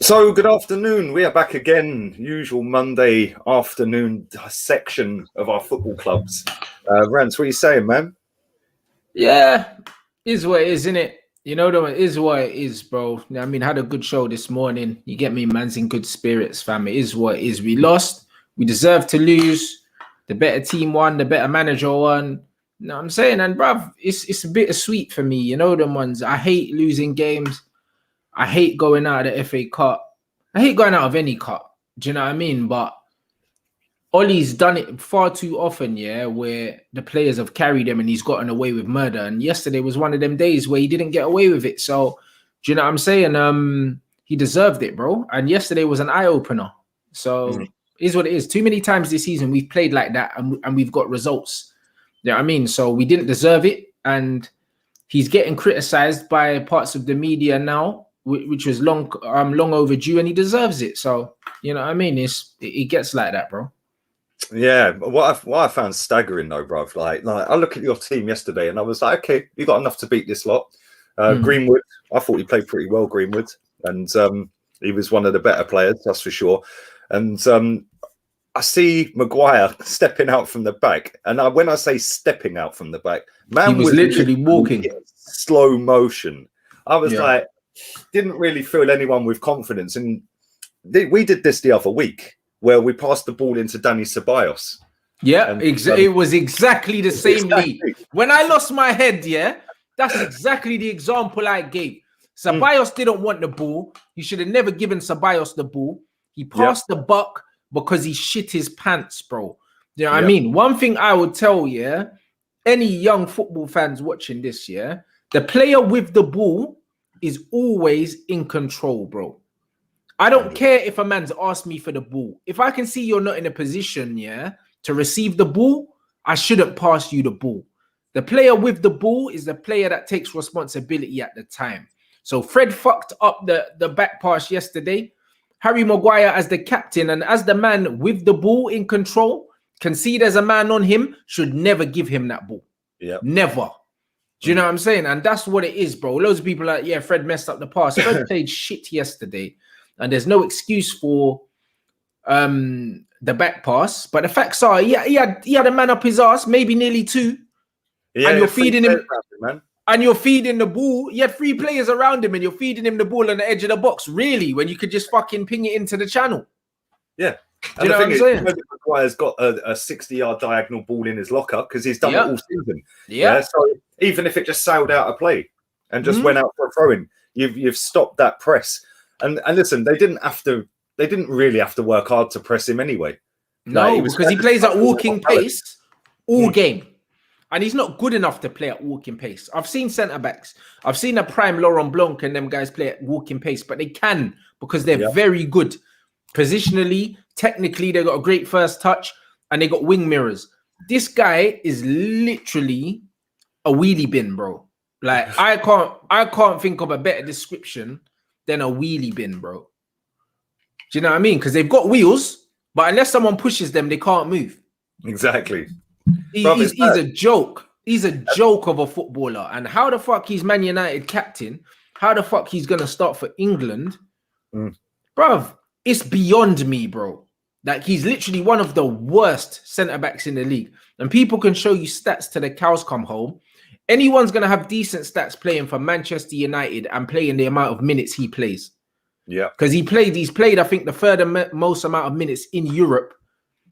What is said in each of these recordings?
So, good afternoon. We are back again. Usual Monday afternoon section of our football clubs. Rance, what are you saying, man? Yeah, is what it is, isn't it? You know, though, it is what it is, bro. I mean, had a good show this morning. You get me, man's in good spirits, fam. It is what it is. We lost. We deserve to lose. The better team won. The better manager won. You know what I'm saying? And, bruv, it's a bit sweet for me. You know them ones. I hate losing games. I hate going out of the FA Cup. I hate going out of any cup. Do you know what I mean? But Ollie's done it far too often, yeah, where the players have carried him and he's gotten away with murder. And yesterday was one of them days where he didn't get away with it. So, do you know what I'm saying? He deserved it, bro. And yesterday was an eye-opener. So, is what it is. Too many times this season we've played like that and we've got results. You know what I mean? So, we didn't deserve it. And he's getting criticized by parts of the media now, which was long overdue, and he deserves it. So, you know what I mean? It gets like that, bro. Yeah, what I found staggering though, bruv, like I look at your team yesterday and I was like, okay, you got enough to beat this lot. Greenwood, I thought he played pretty well, Greenwood, and he was one of the better players, that's for sure. And I see Maguire stepping out from the back, and when I say stepping out from the back, man, he was literally walking slow motion. I was like, didn't really feel anyone with confidence, and we did this the other week, where we passed the ball into Dani Ceballos. Yeah, it was exactly the same lead. When I lost my head, that's exactly the example I gave. Ceballos didn't want the ball. He should have never given Ceballos the ball. He passed the buck because he shit his pants, bro. You know what I mean? One thing I would tell any young football fans watching this, the player with the ball is always in control, bro. I don't care if a man's asked me for the ball. If I can see you're not in a position, to receive the ball, I shouldn't pass you the ball. The player with the ball is the player that takes responsibility at the time. So Fred fucked up the back pass yesterday. Harry Maguire, as the captain and as the man with the ball in control, can see there's a man on him, should never give him that ball. Yeah, never. Do you know what I'm saying? And that's what it is, bro. Loads of people are like, Fred messed up the pass. Fred played shit yesterday. And there's no excuse for the back pass. But the facts are, he had a man up his ass, maybe nearly two. Yeah, and you're feeding him, man. And you're feeding the ball. You had 3 players around him and you're feeding him the ball on the edge of the box. Really? When you could just fucking ping it into the channel. Yeah. Do you know what I'm saying? Maguire's got a 60-yard diagonal ball in his locker because he's done it all season. Yeah. So even if it just sailed out of play and just went out for a throw-in, you've stopped that press. And listen, they didn't really have to work hard to press him anyway. No, because he plays at walking pace all game. And he's not good enough to play at walking pace. I've seen centre-backs. I've seen a prime Laurent Blanc and them guys play at walking pace, but they can because they're very good. Positionally, technically, they got a great first touch and they got wing mirrors. This guy is literally a wheelie bin, bro. Like, I can't think of a better description than a wheelie bin, bro. Do you know what I mean? Because they've got wheels, but unless someone pushes them, they can't move. Exactly. He's a joke. He's a joke of a footballer. And how the fuck he's Man United captain? How the fuck he's going to start for England? Bruv, it's beyond me, bro. Like, he's literally one of the worst centre-backs in the league. And people can show you stats to the cows come home. Anyone's going to have decent stats playing for Manchester United and playing the amount of minutes he plays. Yeah. Because he's played, I think, the third most amount of minutes in Europe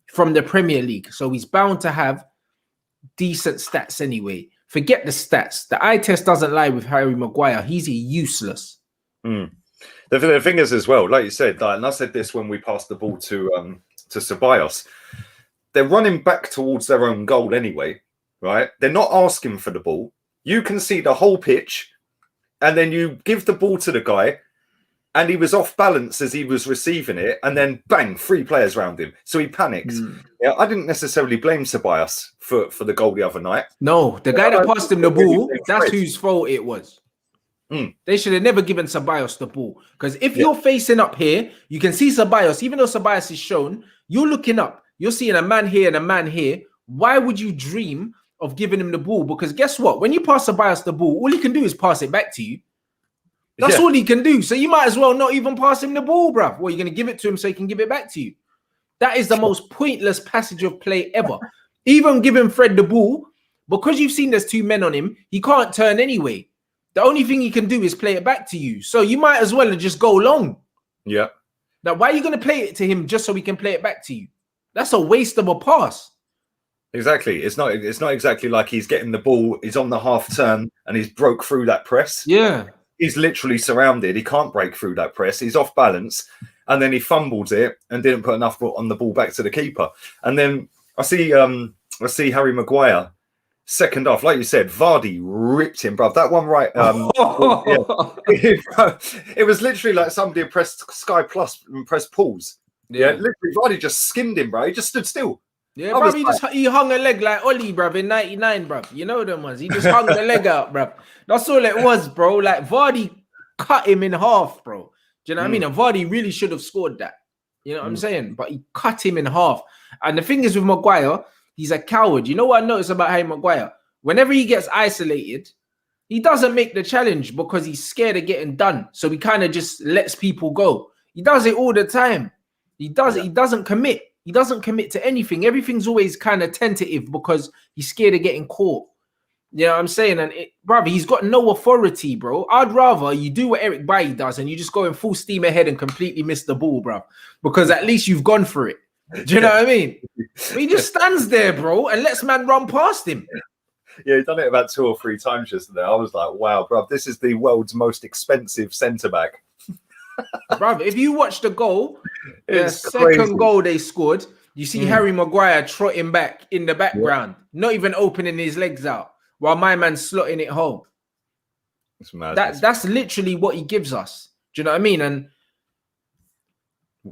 from the Premier League. So he's bound to have decent stats anyway. Forget the stats. The eye test doesn't lie with Harry Maguire. He's useless. The thing is as well, like you said, and I said this when we passed the ball to Ceballos, they're running back towards their own goal anyway. Right, they're not asking for the ball. You can see the whole pitch, and then you give the ball to the guy, and he was off balance as he was receiving it, and then bang, 3 players around him. So he panics. Yeah, I didn't necessarily blame Ceballos for the goal the other night. No, the guy that passed him the ball, that's whose fault it was. They should have never given Ceballos the ball. Because if you're facing up here, you can see Ceballos. Even though Ceballos is shown, you're looking up. You're seeing a man here and a man here. Why would you dream of giving him the ball? Because guess what? When you pass Ceballos the ball, all he can do is pass it back to you. That's all he can do. So you might as well not even pass him the ball, bruv. Well, you're going to give it to him so he can give it back to you. That is the most pointless passage of play ever. Even giving Fred the ball, because you've seen there's 2 men on him, he can't turn anyway. The only thing he can do is play it back to you. So you might as well just go long. Yeah. Now, why are you going to play it to him just so he can play it back to you? That's a waste of a pass. Exactly. It's not exactly like he's getting the ball, he's on the half turn and he's broke through that press. Yeah. He's literally surrounded. He can't break through that press. He's off balance. And then he fumbles it and didn't put enough on the ball back to the keeper. And then I see Harry Maguire second off, like you said, Vardy ripped him, bruv. That one right. It was literally like somebody had pressed Sky Plus and pressed pause. Yeah, literally Vardy just skimmed him, bro. He just stood still. Yeah, bro, he hung a leg like Ollie, bruv, in 99, bruv. You know them ones. He just hung the leg out, bruv. That's all it was, bro. Like, Vardy cut him in half, bro. Do you know what I mean? And Vardy really should have scored that. You know what I'm saying? But he cut him in half. And the thing is with Maguire, he's a coward. You know what I noticed about Harry Maguire? Whenever he gets isolated, he doesn't make the challenge because he's scared of getting done. So he kind of just lets people go. He does it all the time. He doesn't commit. He doesn't commit to anything. Everything's always kind of tentative because he's scared of getting caught. You know what I'm saying? And brother, he's got no authority, bro. I'd rather you do what Eric Bailly does and you just go in full steam ahead and completely miss the ball, bro. Because at least you've gone for it. Do you know what I mean? But he just stands there, bro, and lets man run past him. Yeah, he's done it about 2 or 3 times yesterday. I was like, wow, bro, this is the world's most expensive centre-back. Brother, if you watch the goal, the second goal they scored, you see Harry Maguire trotting back in the background, not even opening his legs out, while my man's slotting it home. It's mad. That's literally what he gives us. Do you know what I mean? And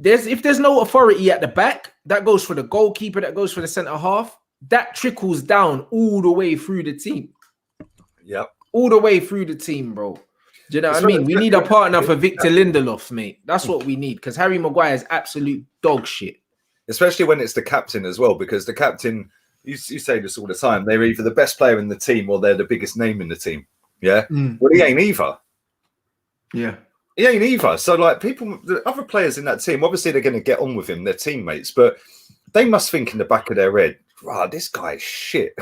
if there's no authority at the back, that goes for the goalkeeper, that goes for the centre half, that trickles down all the way through the team. Yep. All the way through the team, bro. Do you know what I mean? We need a partner for Victor Lindelof, mate. That's what we need, because Harry Maguire is absolute dog shit. Especially when it's the captain as well, because the captain, you say this all the time, they're either the best player in the team or they're the biggest name in the team. Yeah? Well, he ain't either. Yeah. He ain't either. So, like, the other players in that team, obviously they're going to get on with him, their teammates, but they must think in the back of their head, wow, this guy is shit.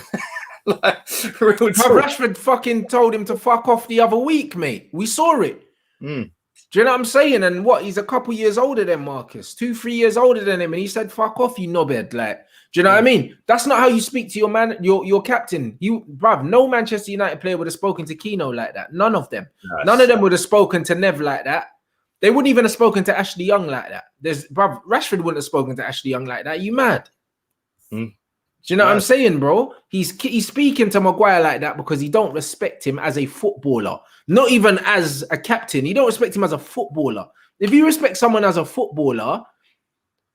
Like, Rashford fucking told him to fuck off the other week, mate. We saw it. Do you know what I'm saying? And what? He's a couple years older than Marcus, 2-3 years older than him, and he said, "Fuck off, you knobhead." Like, do you know what I mean? That's not how you speak to your man, your captain. Bruv, no Manchester United player would have spoken to Keno like that. None of them. None of them would have spoken to Nev like that. They wouldn't even have spoken to Ashley Young like that. Rashford wouldn't have spoken to Ashley Young like that. You mad? Do you know what I'm saying, bro? He's speaking to Maguire like that because he don't respect him as a footballer. Not even as a captain. He don't respect him as a footballer. If you respect someone as a footballer,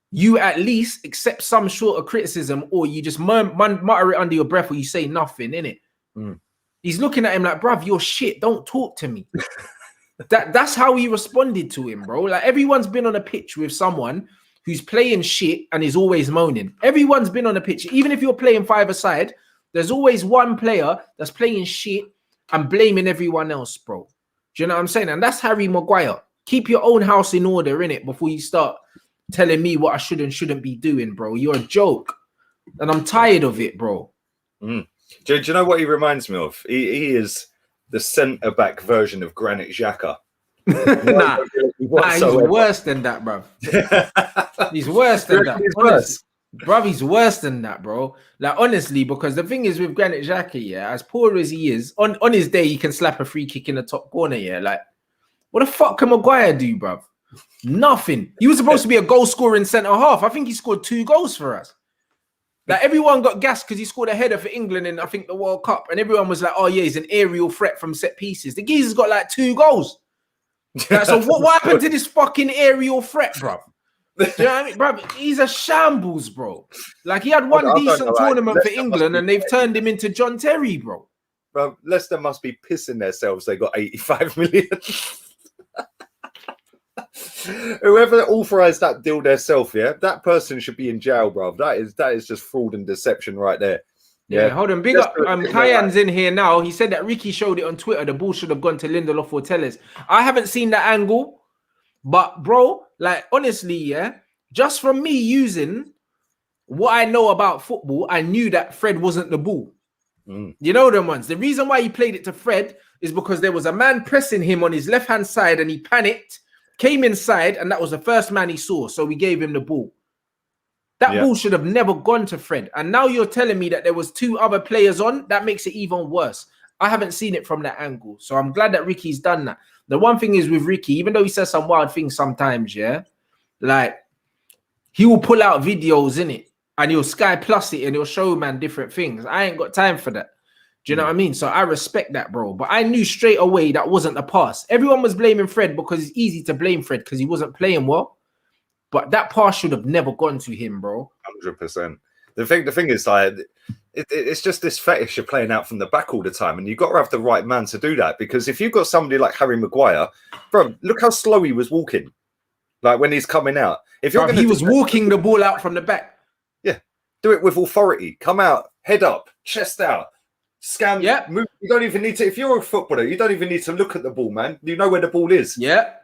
you at least accept some sort of criticism, or you just mutter it under your breath, or you say nothing, innit? He's looking at him like, bruv, you're shit. Don't talk to me. That's how he responded to him, bro. Like, everyone's been on a pitch with someone who's playing shit and is always moaning. Everyone's been on a pitch. Even if you're playing 5-a-side, there's always one player that's playing shit and blaming everyone else, bro. Do you know what I'm saying? And that's Harry Maguire. Keep your own house in order, innit, before you start telling me what I should and shouldn't be doing, bro. You're a joke. And I'm tired of it, bro. Do you know what he reminds me of? He is the centre-back version of Granit Xhaka. Nah, he's worse than that, bro. He's worse than that. He's worse. Bro, he's worse than that, bro. Like, honestly, because the thing is with Granit Xhaka, yeah, as poor as he is, on his day, he can slap a free kick in the top corner, yeah. Like, what the fuck can Maguire do, bro? Nothing. He was supposed to be a goal scorer in centre half. I think he scored 2 goals for us. Like, everyone got gassed because he scored a header for England in, I think, the World Cup. And everyone was like, oh, yeah, he's an aerial threat from set pieces. The geezer's got like 2 goals. Like, so what happened to this fucking aerial threat, bro? Do you know what I mean, bro? He's a shambles, bro. Like, he had one decent tournament for England and they've turned him into John Terry, bro. Bro, Leicester must be pissing themselves. They got 85 million. Whoever authorized that deal themselves, yeah, that person should be in jail, bro. That is just fraud and deception right there. Yeah, hold on. Big up. Right. Kyan's in here now. He said that Ricky showed it on Twitter. The ball should have gone to Lindelof or Tellers. I haven't seen that angle, but bro, like honestly, yeah, just from me using what I know about football, I knew that Fred wasn't the ball. You know them ones. The reason why he played it to Fred is because there was a man pressing him on his left-hand side and he panicked, came inside, and that was the first man he saw. So we gave him the ball. That ball should have never gone to Fred. And now you're telling me that there was 2 other players on. That makes it even worse. I haven't seen it from that angle. So I'm glad that Ricky's done that. The one thing is with Ricky, even though he says some wild things sometimes, yeah, like he will pull out videos in it and he'll Sky Plus it and he'll show man different things. I ain't got time for that. Do you know what I mean? So I respect that, bro. But I knew straight away that wasn't the pass. Everyone was blaming Fred because it's easy to blame Fred because he wasn't playing well. But that pass should have never gone to him, bro. 100%. The thing is, like, it's just this fetish of playing out from the back all the time, and you've got to have the right man to do that. Because if you've got somebody like Harry Maguire, bro, look how slow he was walking. Like when he's coming out, if you're he was walking the ball out from the back. Yeah, do it with authority. Come out, head up, chest out, scan. Yeah, move. You don't even need to. If you're a footballer, you don't even need to look at the ball, man. You know where the ball is. Yeah.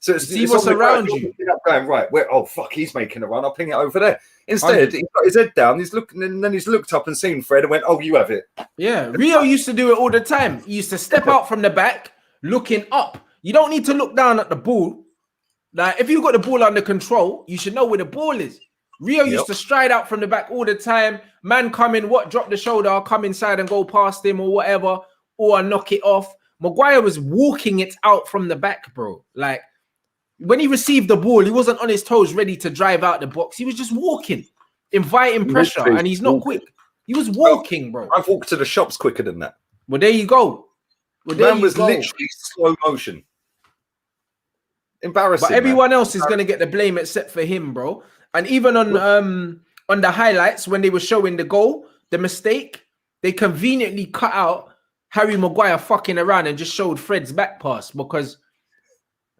So see what's around you. Going right, where? Oh fuck, he's making a run. I'll ping it over there. Instead, he's got his head down. He's looking, and then he's looked up and seen Fred and went, "Oh, you have it." Yeah, Rio used to do it all the time. He used to step out from the back, looking up. You don't need to look down at the ball. Like if you got the ball under control, you should know where the ball is. Rio used to stride out from the back all the time. Man come in, drop the shoulder, come inside and go past him or whatever, or knock it off. Maguire was walking it out from the back, bro. Like. When he received the ball, he wasn't on his toes ready to drive out the box. He was just walking, inviting pressure, and he's not quick. He was walking, bro. I've walked to the shops quicker than that. Well, there you go. Man was literally slow motion. Embarrassing. But everyone else is going to get the blame except for him, bro. And even on the highlights, when they were showing the goal, the mistake, they conveniently cut out Harry Maguire fucking around and just showed Fred's back pass because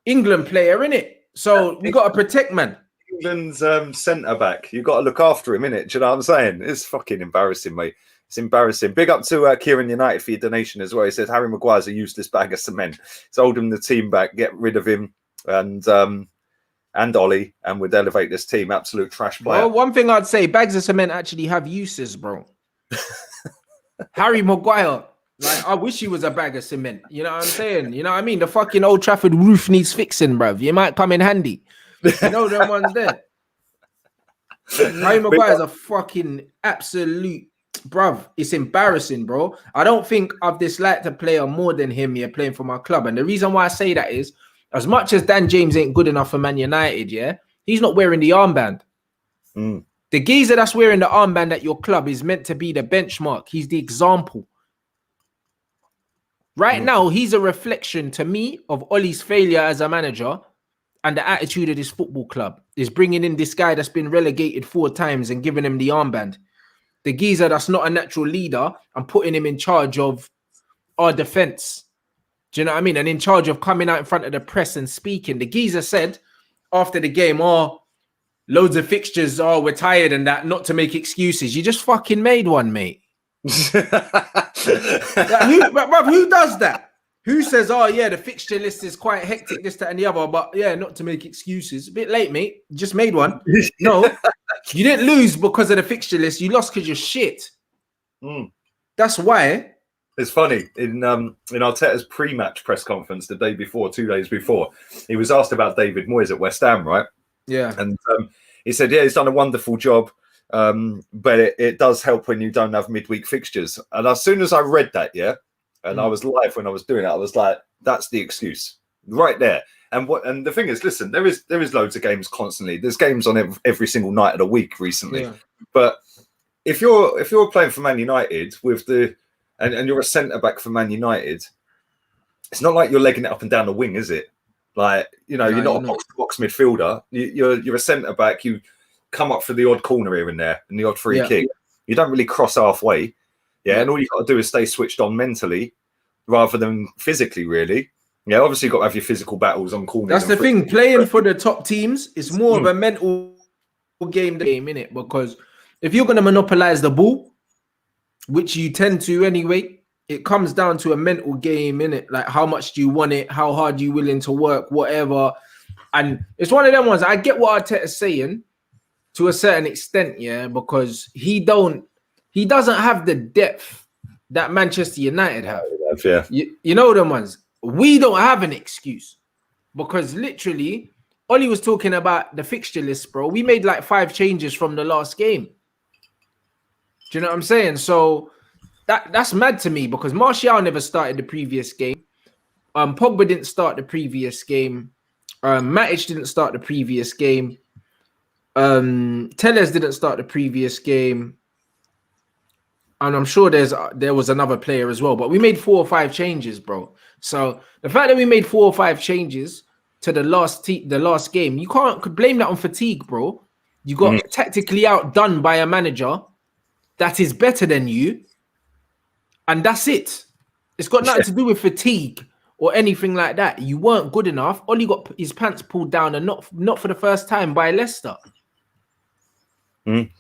England player, innit? So we got to protect, man. England's centre back. You got to look after him, innit? Do you know what I'm saying? It's fucking embarrassing, mate. It's embarrassing. Big up to Kieran United for your donation as well. He said Harry Maguire's a useless bag of cement. It's holding the team back. Get rid of him and Ollie, and we'd elevate this team. Absolute trash player. Well, one thing I'd say, bags of cement actually have uses, bro. Harry Maguire. Like, I wish he was a bag of cement. You know what I'm saying? You know what I mean? The fucking Old Trafford roof needs fixing, bruv. You might come in handy. You know them ones there. Harry Maguire's a fucking absolute, bruv. It's embarrassing, bro. I don't think I've disliked a player more than him here playing for my club. And the reason why I say that is, as much as Dan James ain't good enough for Man United, yeah, he's not wearing the armband. The geezer that's wearing the armband at your club is meant to be the benchmark. He's the example. Right now, he's a reflection to me of Ollie's failure as a manager and the attitude of this football club. Is bringing in this guy that's been relegated 4 times and giving him the armband. The geezer that's not a natural leader and putting him in charge of our defense. Do you know what I mean? And in charge of coming out in front of the press and speaking. The geezer said after the game, loads of fixtures, we're tired and that, not to make excuses. You just fucking made one, mate. Who does that? Who says, the fixture list is quite hectic, this, that, and the other, but yeah, not to make excuses. A bit late, mate. Just made one. No, you didn't lose because of the fixture list. You lost because you're shit. That's why. It's funny in Arteta's pre-match press conference the day before, 2 days before, he was asked about David Moyes at West Ham, right? Yeah, and he said, he's done a wonderful job. But it does help when you don't have midweek fixtures. And as soon as I read that, and I was live when I was doing it, I was like, that's the excuse right there. And the thing is, listen, there is loads of games constantly. There's games on every single night of the week recently. Yeah. But if you're playing for Man United with and you're a centre back for Man United, it's not like you're legging it up and down the wing, is it? Like, you're not a box-to-box midfielder. You're a centre back. You come up for the odd corner here and there and the odd free kick. You don't really cross halfway. And all you got to do is stay switched on mentally rather than physically, really. Yeah, obviously you've got to have your physical battles on corners. That's the thing. Playing for the top teams is more of a mental game, innit? Because if you're going to monopolize the ball, which you tend to anyway. It comes down to a mental game, innit? Like, how much do you want it? How hard are you willing to work? Whatever. And it's one of them ones. I get what Arteta's saying to a certain extent, yeah, because he doesn't have the depth that Manchester United have. Yeah. You know them ones. We don't have an excuse because literally, Ollie was talking about the fixture list, bro. We made like 5 changes from the last game. Do you know what I'm saying? So that's mad to me because Martial never started the previous game. Pogba didn't start the previous game. Matic didn't start the previous game. Telles didn't start the previous game. And I'm sure there was another player as well. But we made 4 or 5 changes, bro. So the fact that we made 4 or 5 changes to the last game, you could blame that on fatigue, bro. You got tactically outdone by a manager that is better than you. And that's it. It's got nothing to do with fatigue or anything like that. You weren't good enough. Ollie got his pants pulled down, and not for the first time by Leicester.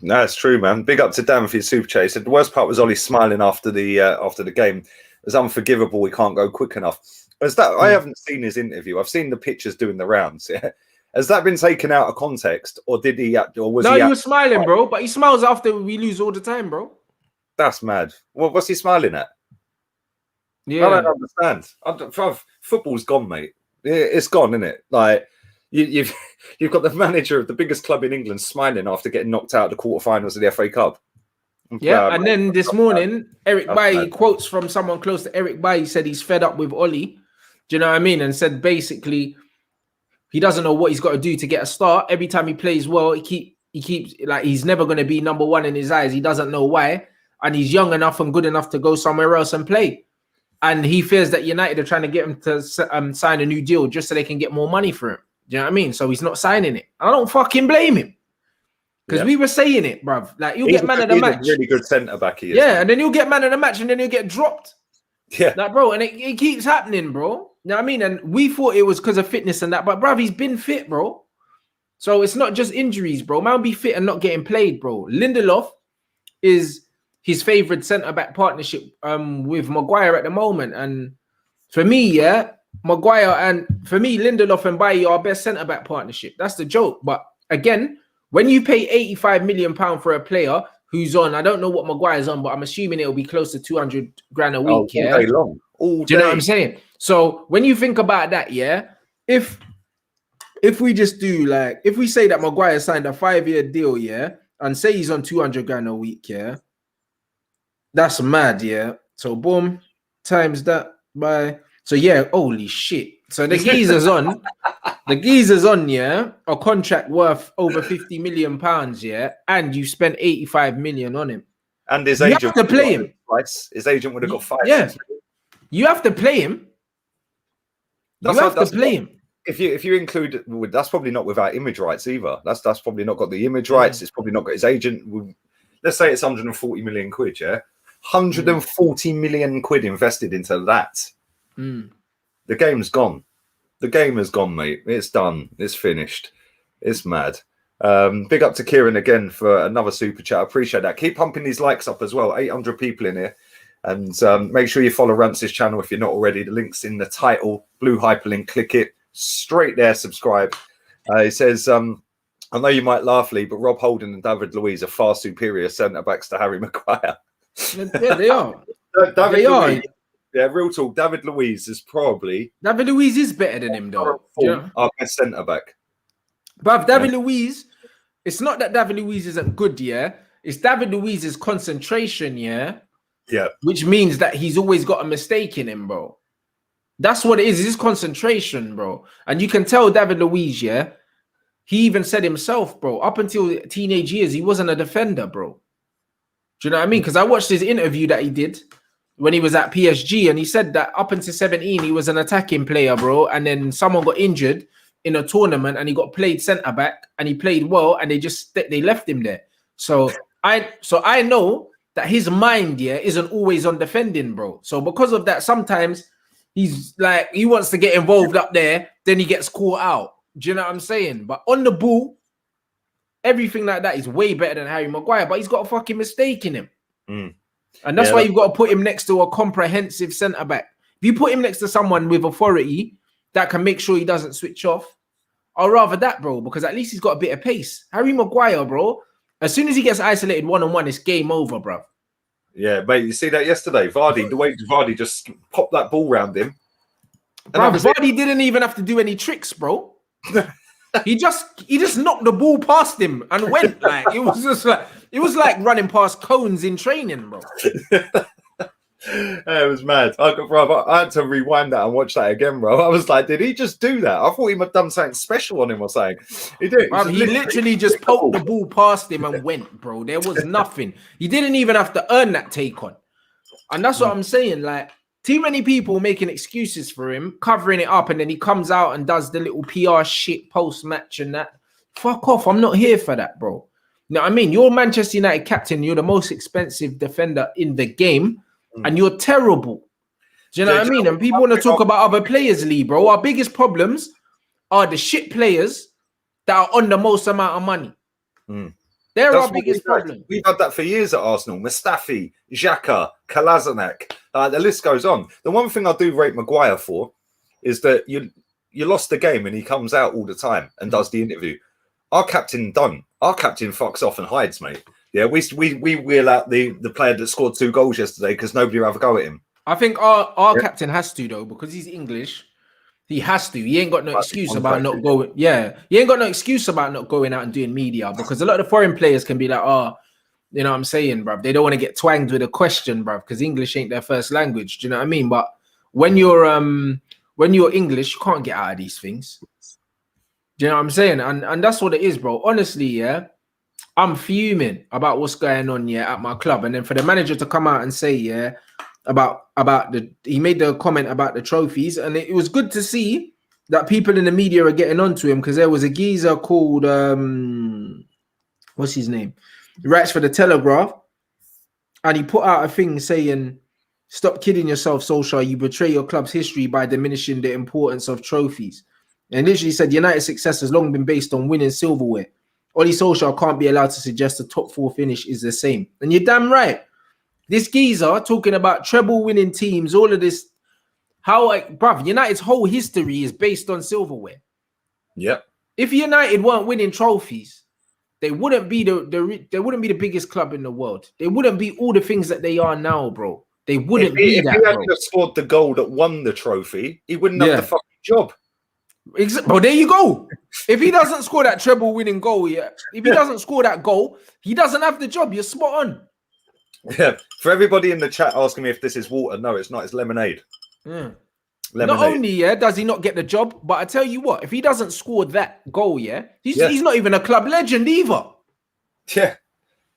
That's true, man. Big up to Dan for your super chat. He said the worst part was Ollie smiling after the game. It was unforgivable. We can't go quick enough. I haven't seen his interview. I've seen the pictures doing the rounds. Yeah. Has that been taken out of context, or did he? Or was he? No, he was smiling, bro. But he smiles after we lose all the time, bro. That's mad. What's he smiling at? Yeah, I don't understand. Football's gone, mate. It's gone, isn't it? Like you've got the manager of the biggest club in England smiling after getting knocked out of the quarterfinals of the FA Cup. Yeah, and then this morning, Eric Bailly quotes from someone close to Eric Bailly said he's fed up with Ollie. Do you know what I mean? And said basically he doesn't know what he's got to do to get a start. Every time he plays well, he keeps like he's never going to be number 1 in his eyes. He doesn't know why, and he's young enough and good enough to go somewhere else and play. And he fears that United are trying to get him to sign a new deal just so they can get more money for him. Do you know what I mean? So he's not signing it. I don't fucking blame him. Because we were saying it, bruv. Like, you'll get man of the match. He's a really good centre-back, he is. Yeah, and then you'll get man of the match and then you'll get dropped. Yeah. Like, bro, and it keeps happening, bro. You know what I mean? And we thought it was because of fitness and that. But, bruv, he's been fit, bro. So it's not just injuries, bro. Man be fit and not getting played, bro. Lindelof is his favorite centre-back partnership with Maguire at the moment. And for me, Maguire and for me, Lindelof and Bailly are best centre-back partnership. That's the joke. But again, when you pay £85 million for a player who's on, I don't know what Maguire's on, but I'm assuming it'll be close to 200 grand a week. All day long. All day. Do you know what I'm saying? So when you think about that, if we just do like, if we say that Maguire signed a 5-year deal, and say he's on 200 grand a week, that's mad, So boom, times that by holy shit. So the geezer's on, a contract worth over £50 million, and you spent 85 million on him. And his agent agent have to play him. His agent would have got 5. Yeah, you have to play him. You have to play him. If you include, that's probably not without image rights either. That's probably not got the image rights. It's probably not got his agent. Let's say it's 140 million quid, 140 million quid invested into that. The game's gone. The game has gone, mate. It's done. It's finished. It's mad. Big up to Kieran again for another super chat. I appreciate that. Keep pumping these likes up as well. 800 people in here. And make sure you follow Rance's channel if you're not already. The link's in the title. Blue hyperlink. Click it. Straight there. Subscribe. It says, I know you might laugh, Lee, but Rob Holding and David Luiz are far superior centre-backs to Harry Maguire. Yeah, they are. They are. Yeah, real talk. David Luiz is probably... David Luiz is better than him, though. Our best centre-back. But David Luiz, it's not that David Luiz isn't good, It's David Luiz's concentration, Yeah. Which means that he's always got a mistake in him, bro. That's what it is. It's his concentration, bro. And you can tell David Luiz, He even said himself, bro, up until teenage years, he wasn't a defender, bro. Do you know what I mean? Because I watched his interview that he did when he was at PSG, and he said that up until 17, he was an attacking player, bro. And then someone got injured in a tournament, and he got played centre back, and he played well, and they left him there. So I know that his mind, isn't always on defending, bro. So because of that, sometimes he's like he wants to get involved up there, then he gets caught out. Do you know what I'm saying? But on the ball, everything like that is way better than Harry Maguire, but he's got a fucking mistake in him. And that's why you've got to put him next to a comprehensive centre back. If you put him next to someone with authority that can make sure he doesn't switch off, I'd rather that, bro, because at least he's got a bit of pace. Harry Maguire, bro, as soon as he gets isolated one-on-one, it's game over, bro. Yeah, mate, you see that yesterday? Vardy, the way Vardy just popped that ball round him. Bro, Vardy didn't even have to do any tricks, bro. he just knocked the ball past him and went. Like it was like running past cones in training, bro. It was mad. I had to rewind that and watch that again, bro. I was like, did he just do that? I thought he might have done something special on him or something. He did. He literally just poked the ball past him and went, bro. There was nothing. He didn't even have to earn that take on. And that's what I'm saying. Like, too many people making excuses for him, covering it up, and then he comes out and does the little PR shit post-match and that. Fuck off. I'm not here for that, bro. You know what I mean? You're Manchester United captain. You're the most expensive defender in the game. And you're terrible. Do you know what I mean? And people want to talk about other players, Lee, bro. Our biggest problems are the shit players that are on the most amount of money. They're our biggest problem. We've had that for years at Arsenal. Mustafi, Xhaka, Kolasinac. The list goes on. The one thing I do rate Maguire for is that you lost the game and he comes out all the time and does the interview. Our captain don't. Our captain fucks off and hides, mate. Yeah, we wheel out the player that scored 2 goals yesterday because nobody will have a go at him. I think our captain has to, though, because he's English. He has to. He ain't got no excuse about not going. Yeah, he ain't got no excuse about not going out and doing media, because a lot of the foreign players can be like, you know what I'm saying, bruv? They don't want to get twanged with a question, bruv, because English ain't their first language. Do you know what I mean? But when you're English, you can't get out of these things. Do you know what I'm saying? And that's what it is, bro. Honestly, yeah. I'm fuming about what's going on, at my club. And then for the manager to come out and say, he made the comment about the trophies. And it was good to see that people in the media are getting onto him, because there was a geezer called, what's his name? He writes for the Telegraph. And he put out a thing saying, stop kidding yourself, Solskjaer. You betray your club's history by diminishing the importance of trophies. And literally said, United's success has long been based on winning silverware. Ole Solskjaer can't be allowed to suggest a top 4 finish is the same. And you're damn right. This geezer talking about treble winning teams, all of this. Bruv, United's whole history is based on silverware. Yep. If United weren't winning trophies, they wouldn't be they wouldn't be the biggest club in the world. They wouldn't be all the things that they are now, bro. They wouldn't be that. If he hadn't scored the goal that won the trophy, he wouldn't have the fucking job. Well, there you go. If he doesn't score that treble winning goal, if he doesn't score that goal, he doesn't have the job. You're spot on. Yeah. For everybody in the chat asking me if this is water, no, it's not. It's lemonade. Lemonade. Not only does he not get the job, but I tell you what, if he doesn't score that goal, he's not even a club legend either. Yeah.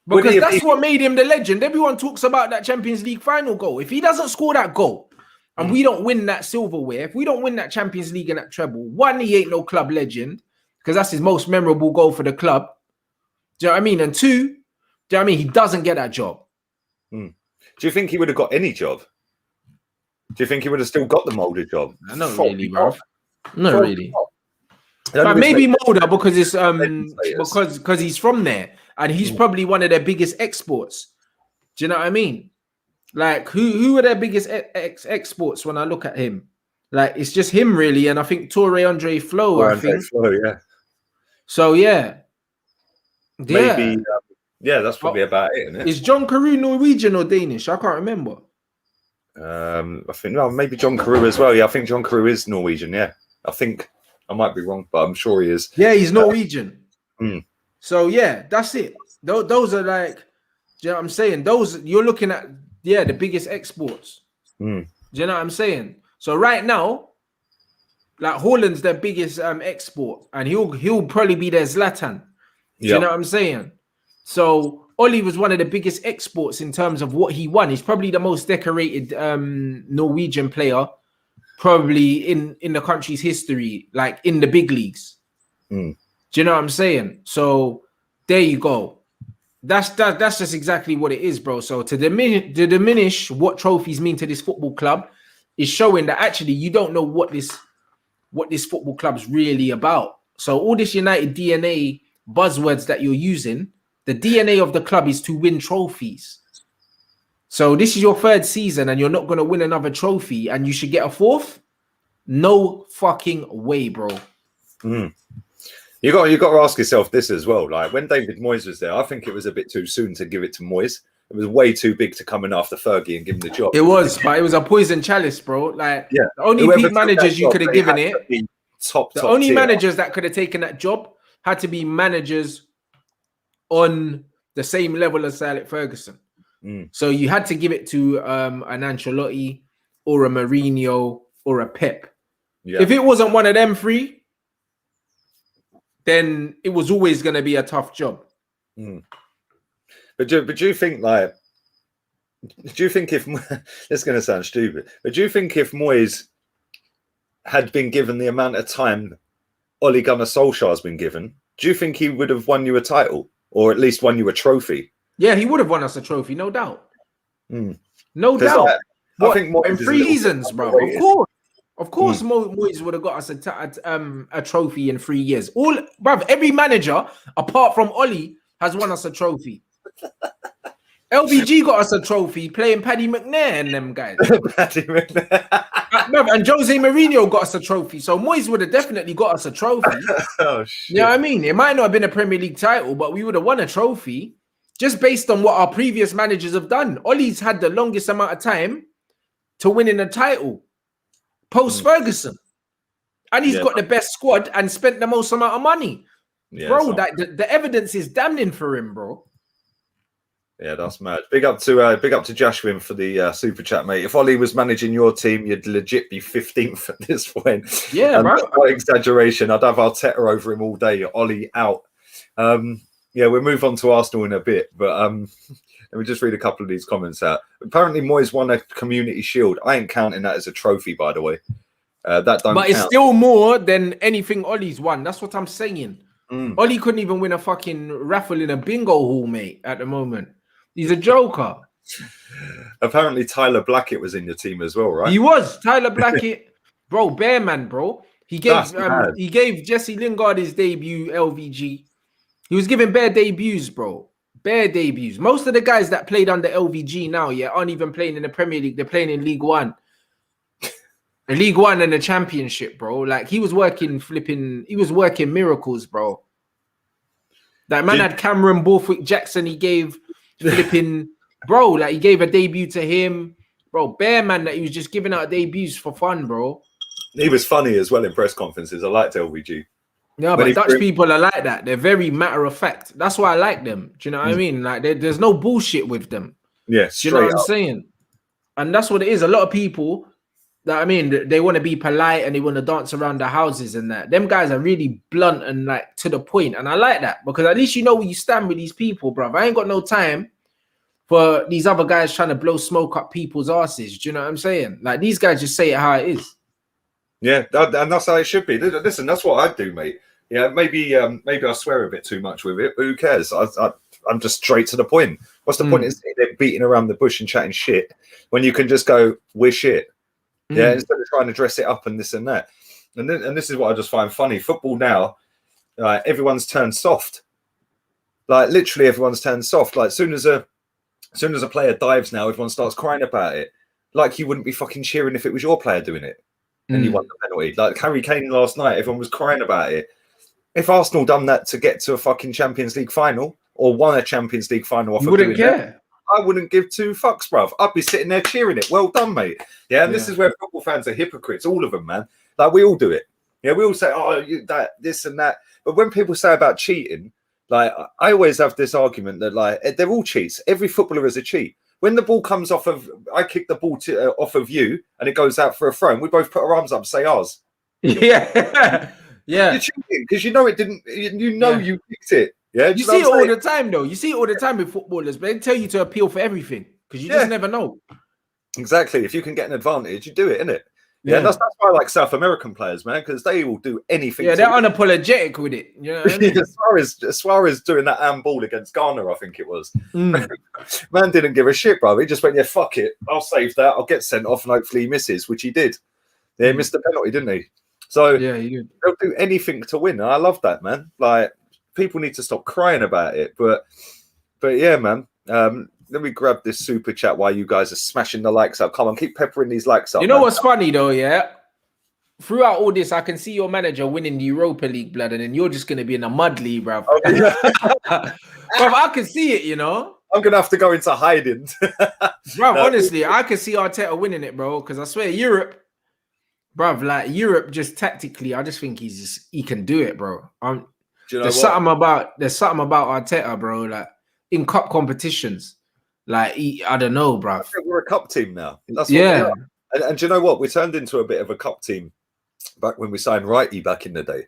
Because that's what made him the legend. Everyone talks about that Champions League final goal. If he doesn't score that goal, and we don't win that silverware, if we don't win that Champions League and that treble, one, he ain't no club legend, because that's his most memorable goal for the club. Do you know what I mean? And 2, do you know what I mean? He doesn't get that job. Do you think he would have got any job? Do you think he would have still got the Mulder job? Not really, bro. Not really. But maybe Mulder, because it's because he's from there, and he's probably one of their biggest exports. Do you know what I mean? Like, who are their biggest exports when I look at him? Like, it's just him, really. And I think Torre Andre Flo, I think. Flo, yeah. So, yeah. Maybe, that's probably about it, isn't it? Is John Carew Norwegian or Danish? I can't remember. I think, maybe John Carew as well. Yeah, I think John Carew is Norwegian, yeah. I think, I might be wrong, but I'm sure he is. Yeah, he's Norwegian. So, yeah, that's it. Those are like, do you know what I'm saying? Those, you're looking at, the biggest exports. Do you know what I'm saying? So right now, like, Haaland's their biggest export, and he'll probably be their Zlatan. Do you know what I'm saying? So Oli was one of the biggest exports in terms of what he won. He's probably the most decorated Norwegian player, probably in the country's history, like in the big leagues. Do you know what I'm saying? So there you go. That's just exactly what it is, bro. So to diminish what trophies mean to this football club is showing that actually you don't know what this football club's really about. So all this United DNA buzzwords that you're using, the DNA of the club is to win trophies. So this is your third season and you're not going to win another trophy and you should get a fourth? No fucking way, bro. Mm. You got to ask yourself this as well. Like when David Moyes was there, I think it was a bit too soon to give it to Moyes. It was way too big to come in after Fergie and give him the job. It was, but it was a poison chalice, bro. Like the only peak managers you could have given it, the only managers that could have taken that job had to be managers on the same level as Sir Alex Ferguson. So you had to give it to an Ancelotti or a Mourinho or a Pep. Yeah. If it wasn't one of them three, then it was always going to be a tough job. But do you think if it's going to sound stupid, but do you think if Moyes had been given the amount of time Ole Gunnar Solskjaer has been given, do you think he would have won you a title or at least won you a trophy? Yeah, he would have won us a trophy, no doubt. No doubt. I think in 3 seasons, bro. Of course, Moyes would have got us a trophy in 3 years. Every manager apart from Oli has won us a trophy. LVG got us a trophy playing Paddy McNair and them guys. Paddy McNair. And Jose Mourinho got us a trophy. So Moyes would have definitely got us a trophy. Oh, shit. You know what I mean? It might not have been a Premier League title, but we would have won a trophy just based on what our previous managers have done. Ollie's had the longest amount of time to winning a title post-Ferguson. And he's got the best squad and spent the most amount of money. Yeah, bro, the evidence is damning for him, bro. Yeah, that's mad. Big up to Jashwin for the super chat, mate. If Ollie was managing your team, you'd legit be 15th at this point. Yeah, bro. That's not exaggeration. I'd have Arteta over him all day. Ollie out. Yeah, we'll move on to Arsenal in a bit, but let me just read a couple of these comments out. Apparently, Moyes won a Community Shield. I ain't counting that as a trophy, by the way. That don't. But it's still more than anything Ollie's won. That's what I'm saying. Ollie couldn't even win a fucking raffle in a bingo hall, mate. At the moment. He's a joker. Apparently, Tyler Blackett was in your team as well, right? He was. Tyler Blackett, bro, bear man, bro. He gave Jesse Lingard his debut, LVG. He was giving bare debuts, bro. Bare debuts. Most of the guys that played under LVG now, aren't even playing in the Premier League. They're playing in League One. League One and the Championship, bro. Like, he was working miracles, bro. That man had Cameron Borthwick Jackson. He gave flipping, bro, like he gave a debut to him, bro. Bear man, that he was just giving out debuts for fun, bro. He was funny as well in press conferences. I liked LVG. Yeah, but Dutch people are like that. They're very matter of fact. That's why I like them. Do you know what I mean? Like, there's no bullshit with them. Yeah, do you know what I'm saying? And that's what it is. A lot of people that, I mean, they want to be polite and they want to dance around the houses and that. Them guys are really blunt and like to the point. And I like that because at least you know where you stand with these people, bro. I ain't got no time for these other guys trying to blow smoke up people's asses. Do you know what I'm saying? Like, these guys just say it how it is. Yeah, and that's how it should be. Listen, that's what I do, mate. Yeah, maybe I swear a bit too much with it, but who cares? I'm just straight to the point. What's the point in sitting there beating around the bush and chatting shit when you can just go, we're shit? Yeah, instead of trying to dress it up and this and that. And this is what I just find funny. Football now, everyone's turned soft. Like, literally everyone's turned soft. Like, as soon as a player dives now, everyone starts crying about it. Like, you wouldn't be fucking cheering if it was your player doing it and you won the penalty. Like Harry Kane last night, everyone was crying about it. If Arsenal done that to get to a fucking Champions League final or won a Champions League final, you wouldn't care. That, I wouldn't give two fucks, bruv. I'd be sitting there cheering it. Well done, mate. Yeah, and this is where football fans are hypocrites, all of them, man. Like, we all do it. Yeah, we all say, this and that. But when people say about cheating, like, I always have this argument that, like, they're all cheats. Every footballer is a cheat. When the ball comes off of, I kick the ball off of you and it goes out for a throw, and we both put our arms up and say ours. Yeah. Yeah. You're cheating because you know it didn't, you kicked it. Yeah, you see it all the time, though. You see it all the time with footballers, but they tell you to appeal for everything because you just never know. Exactly. If you can get an advantage, you do it, innit? Yeah, that's why I like South American players, man, because they will do anything. Yeah, they're unapologetic with it. You know what I mean? Suarez doing that handball against Ghana, I think it was. Man didn't give a shit, bro. He just went, yeah, fuck it. I'll save that. I'll get sent off and hopefully he misses, which he did. Yeah, he missed the penalty, didn't he? So yeah, he did. They'll do anything to win. And I love that, man. Like, people need to stop crying about it. But yeah, man. grab this super chat while you guys are smashing the likes up. Come on, keep peppering these likes up. You know man. what's funny though, yeah? Throughout all this, I can see your manager winning the Europa League, blood, and then you're just going to be in a mud league, bruv. Bruv, I can see it, you know? I'm going to have to go into hiding. Bruv, honestly, I can see Arteta winning it, bro, because I swear Europe, bruv, like Europe just tactically, I just think he can do it, bro. Do you know there's something about Arteta, bro, like in cup competitions. Like, I don't know, bruv. I think we're a cup team now. That's what yeah. And do you know what? We turned into a bit of a cup team back when we signed Righty back in the day.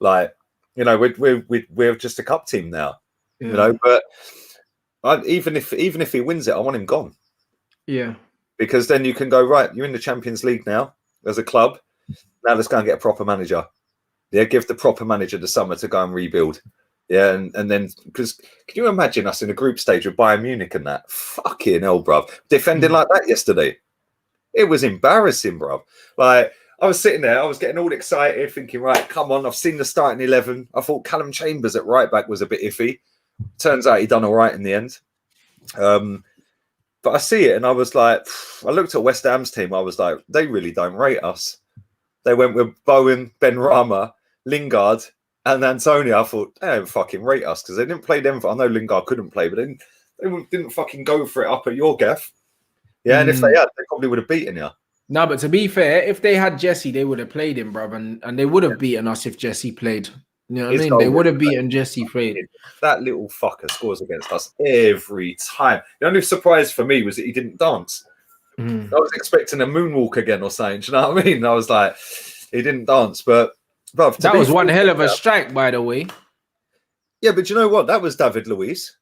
Like, you know, we're just a cup team now. Yeah. You know, but even if he wins it, I want him gone. Yeah. Because then you can go, right, you're in the Champions League now as a club. Now let's go and get a proper manager. Yeah, give the proper manager the summer to go and rebuild. Yeah, and then, because can you imagine us in a group stage with Bayern Munich and that? Fucking hell, bruv. Defending like that yesterday. It was embarrassing, bruv. Like, I was sitting there, I was getting all excited, thinking, right, come on, I've seen the starting 11. I thought Callum Chambers at right back was a bit iffy. Turns out he done all right in the end. But I see it, and I was like, I looked at West Ham's team, I was like, they really don't rate us. They went with Bowen, Ben Rama, Lingard, and Antonio. I thought, they don't fucking rate us, because they didn't play them. I know Lingard couldn't play, but they didn't fucking go for it up at your gaff. Yeah, and if they had, they probably would have beaten you. No, but to be fair, if they had Jesse, they would have played him, bruv, and they would have beaten us if Jesse played. You know what I mean? They would have beaten Jesse played. That little fucker scores against us every time. The only surprise for me was that he didn't dance. I was expecting a moonwalk again or something. Do you know what I mean? I was like, he didn't dance, but bruv, that was one hell of a strike, by the way. Yeah, but you know what? That was David Luiz.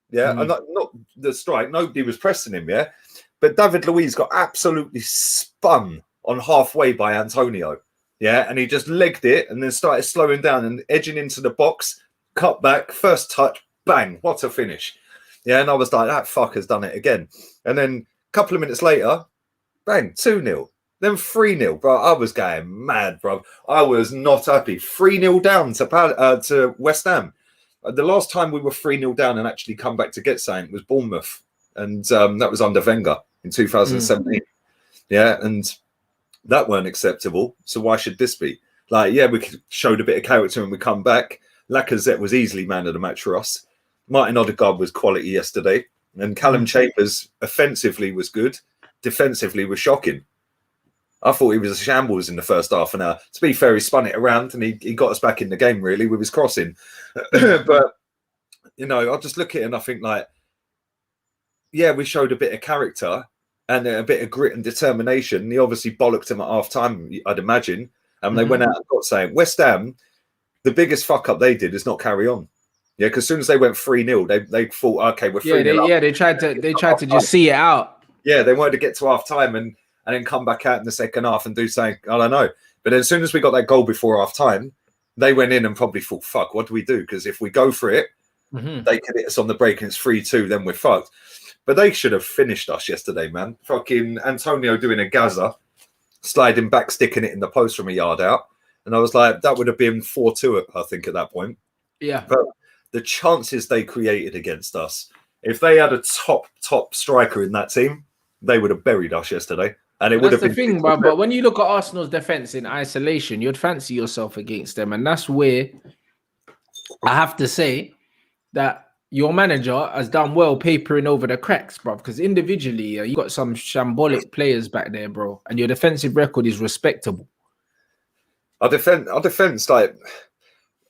Yeah, and not the strike. Nobody was pressing him. Yeah. But David Luiz got absolutely spun on halfway by Antonio. Yeah, and he just legged it and then started slowing down and edging into the box, cut back, first touch, bang, what a finish. Yeah, and I was like, that fucker's done it again. And then a couple of minutes later, bang, 2-0, then 3-0. Bro, I was going mad, bro. I was not happy. 3-0 down to West Ham. The last time we were 3-0 down and actually come back to get something was Bournemouth. And that was under Wenger in 2017. Yeah, and that weren't acceptable. So why should this be? Like, yeah, we showed a bit of character and we come back. Lacazette was easily man of the match for us. Martin Odegaard was quality yesterday. And Callum Chambers offensively was good. Defensively was shocking. I thought he was a shambles in the first half an hour. To be fair, he spun it around and he got us back in the game, really, with his crossing. But, you know, I just look at it and I think, like, yeah, we showed a bit of character and a bit of grit and determination. He obviously bollocked him at half time, I'd imagine. And they went out and got saying, West Ham, the biggest fuck up they did is not carry on. Yeah, because as soon as they went 3-0, they thought, okay, we're 3-0. They tried to just see it out. Yeah, they wanted to get to half time and then come back out in the second half and do something, I don't know. But as soon as we got that goal before half time, they went in and probably thought, fuck, what do we do? Because if we go for it, they can hit us on the break and it's 3-2, then we're fucked. But they should have finished us yesterday, man. Fucking Antonio doing a Gaza, sliding back, sticking it in the post from a yard out. And I was like, that would have been 4-2, I think, at that point. Yeah. But the chances they created against us, if they had a top striker in that team, they would have buried us yesterday. And it would have been. That's the thing, but when you look at Arsenal's defense in isolation, you'd fancy yourself against them. And that's where I have to say that your manager has done well papering over the cracks, bro. Because individually, you got some shambolic players back there, bro. And your defensive record is respectable. Our defense, like,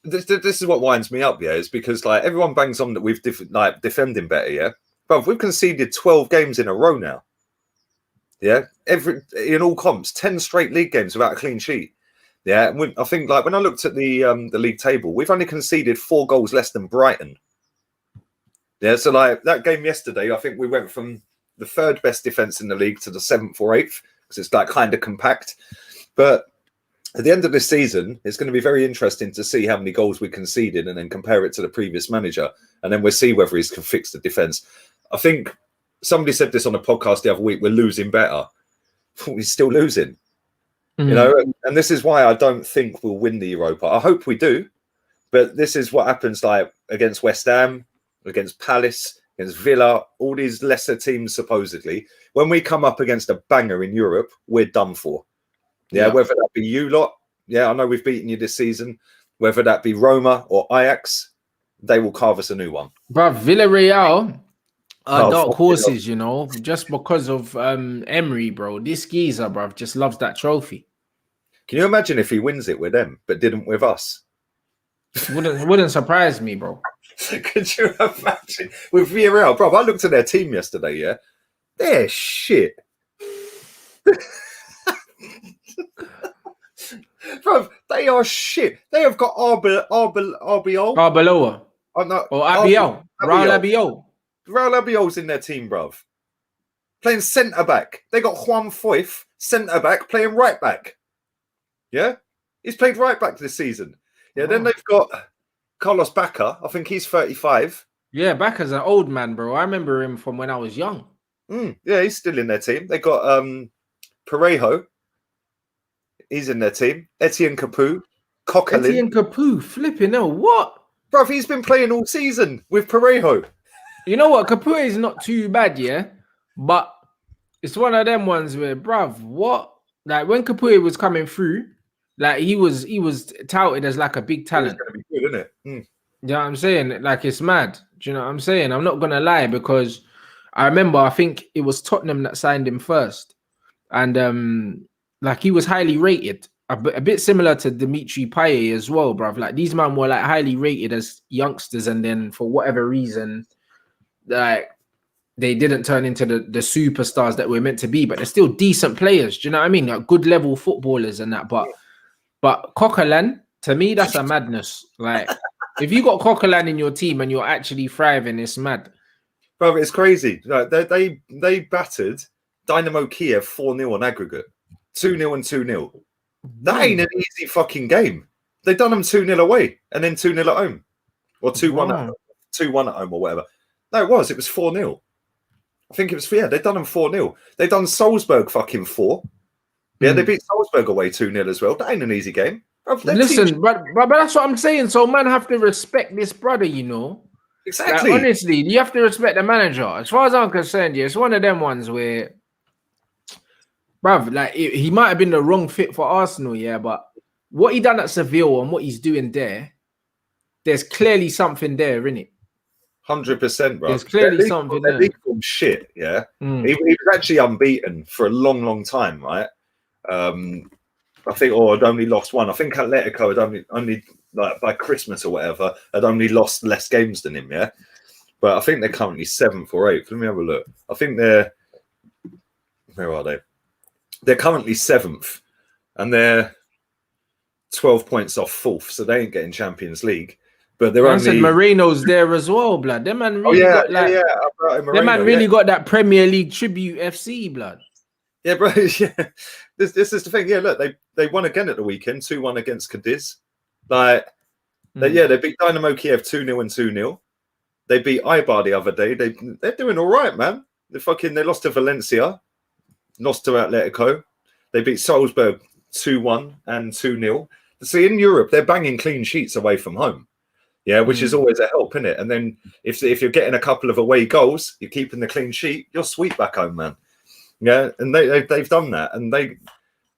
this is what winds me up, yeah, is because, like, everyone bangs on that we've defending better, yeah? But we've conceded 12 games in a row now. Yeah? In all comps, 10 straight league games without a clean sheet. Yeah? And I think, like, when I looked at the league table, we've only conceded 4 goals less than Brighton. Yeah, so like that game yesterday, I think we went from the 3rd best defense in the league to the 7th or 8th because it's like kind of compact. But at the end of this season, it's going to be very interesting to see how many goals we conceded and then compare it to the previous manager. And then we'll see whether he can fix the defense. I think somebody said this on a podcast the other week, we're losing better. We're still losing. You know, and this is why I don't think we'll win the Europa. I hope we do. But this is what happens like against West Ham, against Palace, against Villa, all these lesser teams supposedly. When we come up against a banger in Europe, we're done for. Yeah, whether that be you lot, yeah, I know we've beaten you this season. Whether that be Roma or Ajax, they will carve us a new one. Bruv, Villarreal are dark horses, you know, just because of Emery, bro. This geezer, bruv, just loves that trophy. Can you imagine if he wins it with them, but didn't with us? Wouldn't surprise me, bro. Could you imagine with Villarreal, bro? I looked at their team yesterday. Yeah, they're shit, bro. They are shit. They have got Arbeloa. Oh, no, or Raul Albiol. Raul Albiol's in their team, bruv. Playing centre back. They got Juan Foyth, centre back, playing right back. Yeah, he's played right back this season. Yeah, then they've got Carlos Bacca. I think he's 35. Yeah, Bacca's an old man, bro. I remember him from when I was young. Yeah, he's still in their team. They got Parejo. He's in their team. Etienne Capoue. Coquelin. Etienne Capoue, flipping hell, what? Bruv, he's been playing all season with Parejo. You know what? Capoue is not too bad, yeah? But it's one of them ones where, bruv, what? Like, when Capoue was coming through, like, he was touted as, like, a big talent. It's going to be good, isn't it? You know what I'm saying? Like, it's mad. Do you know what I'm saying? I'm not going to lie, because I remember, I think it was Tottenham that signed him first. And, like, he was highly rated. A bit similar to Dimitri Payet as well, bruv. Like, these men were, like, highly rated as youngsters, and then for whatever reason, like, they didn't turn into the superstars that we're meant to be, but they're still decent players. Do you know what I mean? Like, good level footballers and that. But Coquelin, to me, that's a madness. Like, if you got Coquelin in your team and you're actually thriving, it's mad. Bro, it's crazy. Like, they battered Dynamo Kiev 4-0 on aggregate. 2-0 and 2-0. That ain't an easy fucking game. They done them 2-0 away and then 2-0 at home. Or 2-1 at home. 2-1 at home or whatever. No, it was 4-0. I think it was, yeah, they done them 4-0. They done Salzburg fucking 4. Yeah, they beat Salzburg away 2-0 as well. That ain't an easy game. Listen, but that's what I'm saying. So man have to respect this brother, you know. Exactly. Like, honestly, you have to respect the manager. As far as I'm concerned, yeah, it's one of them ones where, bruv, like, he might have been the wrong fit for Arsenal, yeah, but what he done at Seville and what he's doing there, there's clearly something there, innit? 100%, bro. There's clearly something there. Shit, yeah. He was actually unbeaten for a long, long time, right? I think, I'd only lost one. I think Atletico had only like by Christmas or whatever, had only lost less games than him, yeah. But I think they're currently 7th or 8th. Let me have a look. I think where are they? They're currently 7th, and they're 12 points off 4th, so they ain't getting Champions League. But they're only... Marino's there as well, blood. Them man really got like, them man really got that Premier League tribute FC, blood. Yeah, bro. Yeah, this is the thing. Yeah, look, they won again at the weekend, 2-1 against Cadiz. Like, they beat Dynamo Kiev 2-0 and 2-0. They beat Eibar the other day. They're doing all right, man. They lost to Valencia, lost to Atletico. They beat Salzburg 2-1 and 2-0. See, in Europe, they're banging clean sheets away from home. Yeah, which is always a help, isn't it? And then if you're getting a couple of away goals, you're keeping the clean sheet, you're sweet back home, man. Yeah, and they've done that, and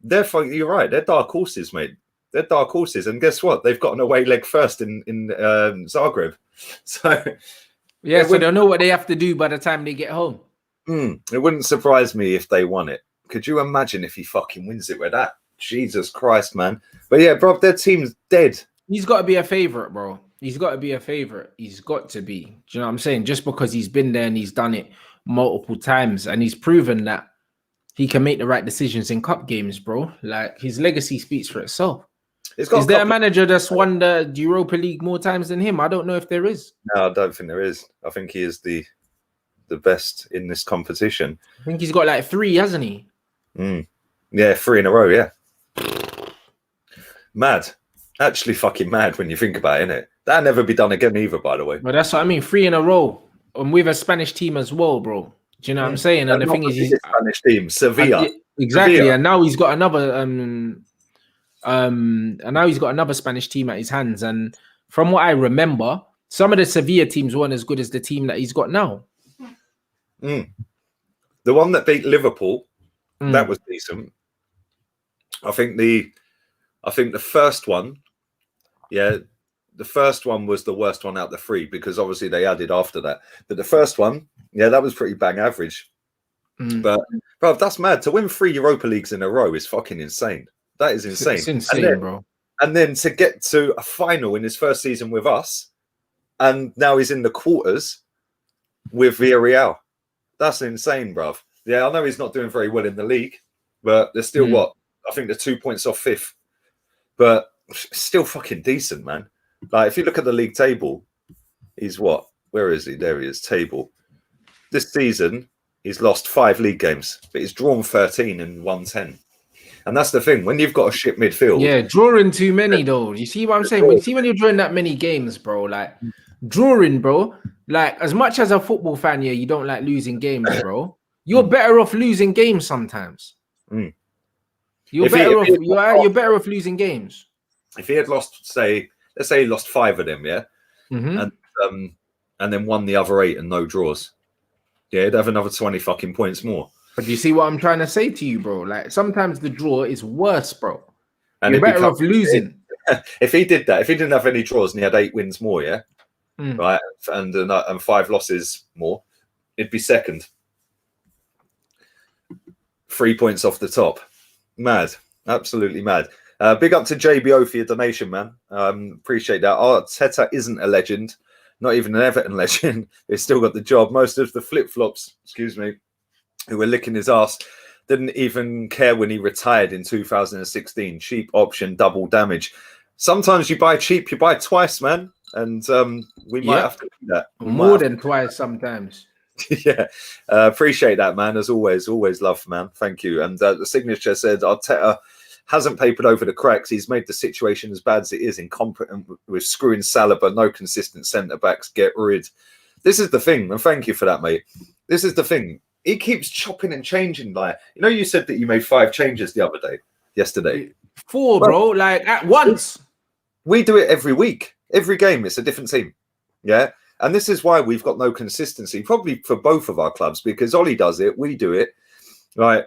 therefore you're right. They're dark horses, mate. They're dark horses, and guess what? They've got an away leg first in Zagreb. So yeah, so they'll know what they have to do by the time they get home. It wouldn't surprise me if they won it. Could you imagine if he fucking wins it with that? Jesus Christ, man. But yeah, bro, their team's dead. He's got to be a favorite, bro. He's got to be a favorite. He's got to be. Do you know what I'm saying? Just because he's been there and he's done it multiple times, and he's proven that he can make the right decisions in cup games, bro. Like, his legacy speaks for itself. Is there a manager that's won the Europa League more times than him? I don't know if there is. No, I don't think there is. I think he is the best in this competition. I think he's got like 3, hasn't he? Yeah, 3 in a row, yeah. Mad. Actually fucking mad when you think about it, innit? That'll never be done again either, by the way. But that's what I mean, 3 in a row. And with a Spanish team as well, bro. Do you know what I'm saying? And the thing is, he's Spanish team, Sevilla. Exactly. Sevilla. And now he's got another Spanish team at his hands. And from what I remember, some of the Sevilla teams weren't as good as the team that he's got now. The one that beat Liverpool, that was decent. I think the first one, the first one was the worst one out of the three because obviously they added after that. But the first one, that was pretty bang average. But bro, that's mad. To win 3 Europa Leagues in a row is fucking insane. That is insane. It's insane, bro. And then to get to a final in his first season with us, and now he's in the quarters with Villarreal. That's insane, bruv. Yeah, I know he's not doing very well in the league, but they're still what? I think they're 2 points off fifth. But still fucking decent, man. Like, if you look at the league table, he's what? Where is he? There he is, table. This season, he's lost 5 league games, but he's drawn 13 and won 10. And that's the thing. When you've got a shit midfield... Yeah, drawing too many, though. You see what I'm saying? When you're drawing that many games, bro, like, drawing, bro, like, as much as a football fan, you don't like losing games, bro. You're better off losing games sometimes. You're better off losing games. If he had lost, let's say he lost 5 of them, and then won the other 8 and no draws, he'd have another 20 fucking points more. But you see what I'm trying to say to you, bro? Like, sometimes the draw is worse, bro. And you're better off losing. If he did that, if he didn't have any draws and he had 8 wins more, right, and 5 losses more, it'd be second. 3 points off the top. Mad. Absolutely mad. Big up to JBO for your donation, man. Appreciate that. Arteta isn't a legend, not even an Everton legend. He's still got the job. Most of the flip-flops, who were licking his ass, didn't even care when he retired in 2016. Cheap option, double damage. Sometimes you buy cheap, you buy twice, man. And we might have to do that. More than twice sometimes. Appreciate that, man. As always love, man. Thank you. And the signature said Arteta hasn't papered over the cracks. He's made the situation as bad as it is, incompetent with screwing Saliba, no consistent centre-backs, get rid. This is the thing, and thank you for that, mate. This is the thing. He keeps chopping and changing. Like, you said that you made 5 changes yesterday. 4, bro, like at once. We do it every week. Every game, it's a different team. Yeah? And this is why we've got no consistency, probably for both of our clubs, because Ollie does it, we do it. Right.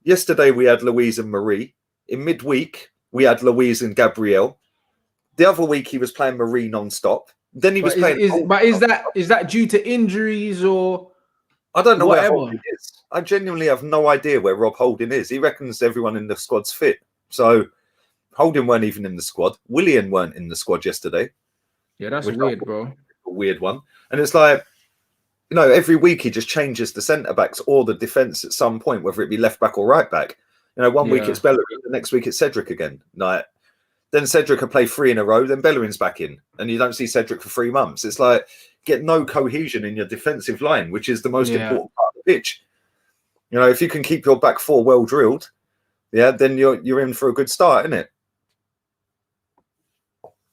Yesterday, we had Luiz and Marie. In midweek, we had Luiz and Gabriel. The other week, he was playing Marie non-stop. Then he was playing... is that due to injuries or... I don't know where Holding is. I genuinely have no idea where Rob Holding is. He reckons everyone in the squad's fit. So Holding weren't even in the squad. Willian weren't in the squad yesterday. Yeah, that's weird, bro. A weird one. And it's like, every week he just changes the centre-backs or the defence at some point, whether it be left-back or right-back. One week it's Bellerin, the next week it's Cedric again. Like, then Cedric will play 3 in a row, then Bellerin's back in. And you don't see Cedric for 3 months. It's like, get no cohesion in your defensive line, which is the most important part of the pitch. If you can keep your back 4 well drilled, then you're in for a good start, isn't it?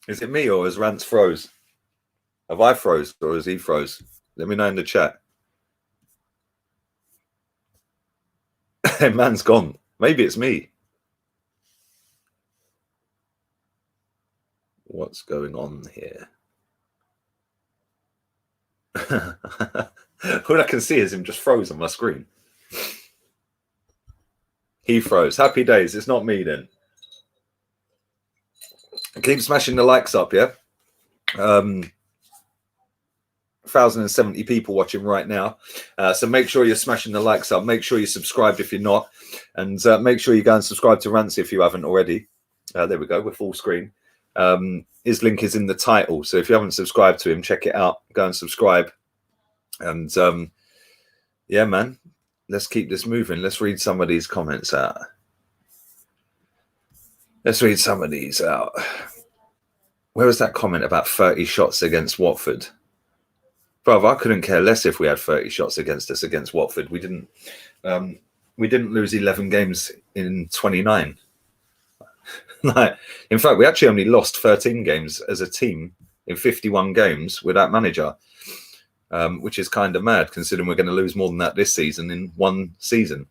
Is it me or has Rance froze? Have I froze or has he froze? Let me know in the chat. Man's gone. Maybe it's me. What's going on here? All I can see is him just froze on my screen. He froze. Happy days. It's not me then. Keep smashing the likes up, yeah? 1,070 people watching right now. So make sure you're smashing the likes up. Make sure you're subscribed if you're not. And make sure you go and subscribe to Rance if you haven't already. There we go. We're full screen. His link is in the title. So if you haven't subscribed to him, check it out. Go and subscribe. And yeah, man, let's keep this moving. Let's read some of these comments out. Let's read some of these out. Where was that comment about 30 shots against Watford? Bro, I couldn't care less if we had 30 shots against us against Watford. We didn't lose 11 games in 29. In fact, we actually only lost 13 games as a team in 51 games with that manager, which is kind of mad considering we're going to lose more than that this season in one season.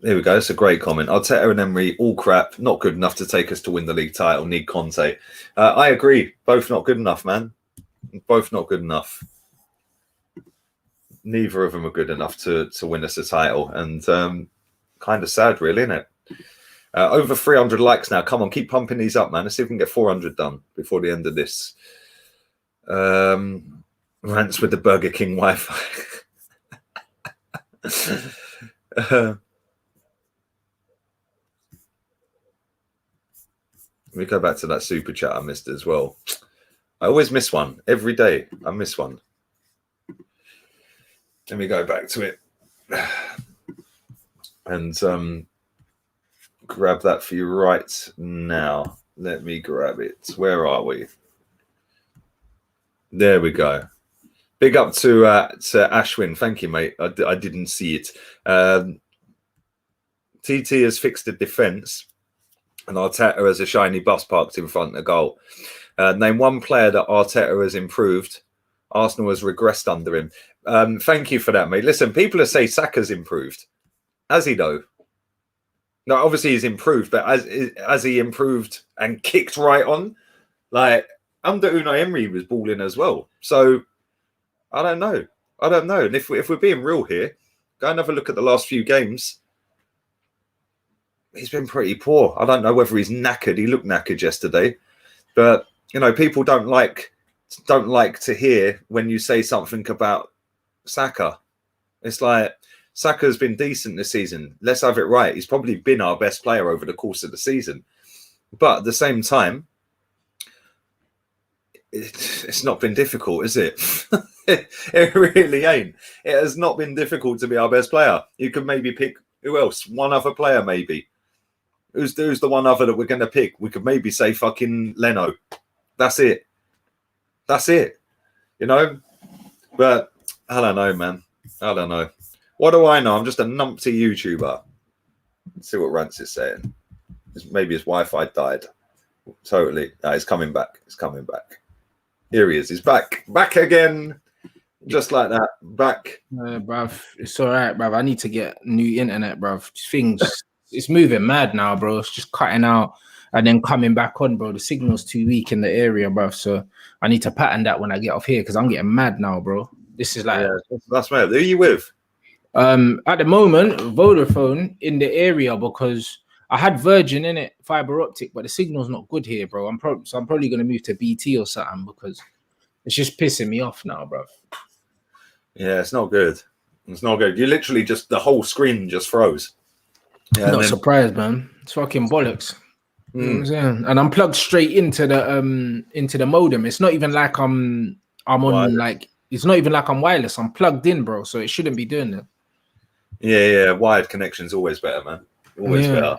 Here we go. It's a great comment. Arteta and Emery, all crap. Not good enough to take us to win the league title. Need Conte. I agree. Both not good enough, man. Both not good enough. Neither of them are good enough to win us a title. And kind of sad, really, isn't it? Over 300 likes now. Come on, keep pumping these up, man. Let's see if we can get 400 done before the end of this. Rants with the Burger King Wi-Fi. Let me go back to that super chat I missed as well. I always miss one. Every day I miss one. Let me go back to it. And grab that for you right now. Let me grab it. Where are we? There we go. Big up to Ashwin. Thank you, mate. I didn't see it. TT has fixed the defence. And Arteta has a shiny bus parked in front of the goal. Name one player that Arteta has improved. Arsenal has regressed under him. Thank you for that, mate. Listen, people are saying Saka's improved. Has he, though? No, obviously he's improved, but as he improved and kicked right on, like, under Unai Emery was balling as well. So, I don't know. And if we're being real here, go and have a look at the last few games. He's been pretty poor. I don't know whether he's knackered. He looked knackered yesterday, but you know, people don't like to hear when you say something about Saka. It's like Saka's been decent this season. Let's have it right. He's probably been our best player over the course of the season, but at the same time, it's not been difficult, is it? It really ain't. It has not been difficult to be our best player. You could maybe pick who else? One other player, maybe. Who's the one other that we're going to pick? We could maybe say fucking Leno. That's it. You know? But I don't know, man. I don't know. What do I know? I'm just a numpty YouTuber. Let's see what Rance is saying. Maybe his Wi-Fi died. Totally. No, it's coming back. Here he is. He's back. Back again. Just like that. Back. Bruv. It's all right, bruv. I need to get new internet, bruv. Things... It's moving mad now, bro. It's just cutting out and then coming back on, bro. The signal's too weak in the area, bro. So I need to pattern that when I get off here because I'm getting mad now, bro. This is like... Yeah, that's mad. Who are you with? At the moment, Vodafone in the area because I had Virgin in it, fiber optic, but the signal's not good here, bro. I'm probably going to move to BT or something because it's just pissing me off now, bro. Yeah, it's not good. It's not good. You literally just... The whole screen just froze. Yeah, not surprised, man. It's fucking bollocks. You know what I'm saying? And I'm plugged straight into the modem. It's not even like I'm on wireless. Like it's not even like I'm wireless. I'm plugged in, bro. So it shouldn't be doing that. Yeah. Wired connection's always better, man. Always better.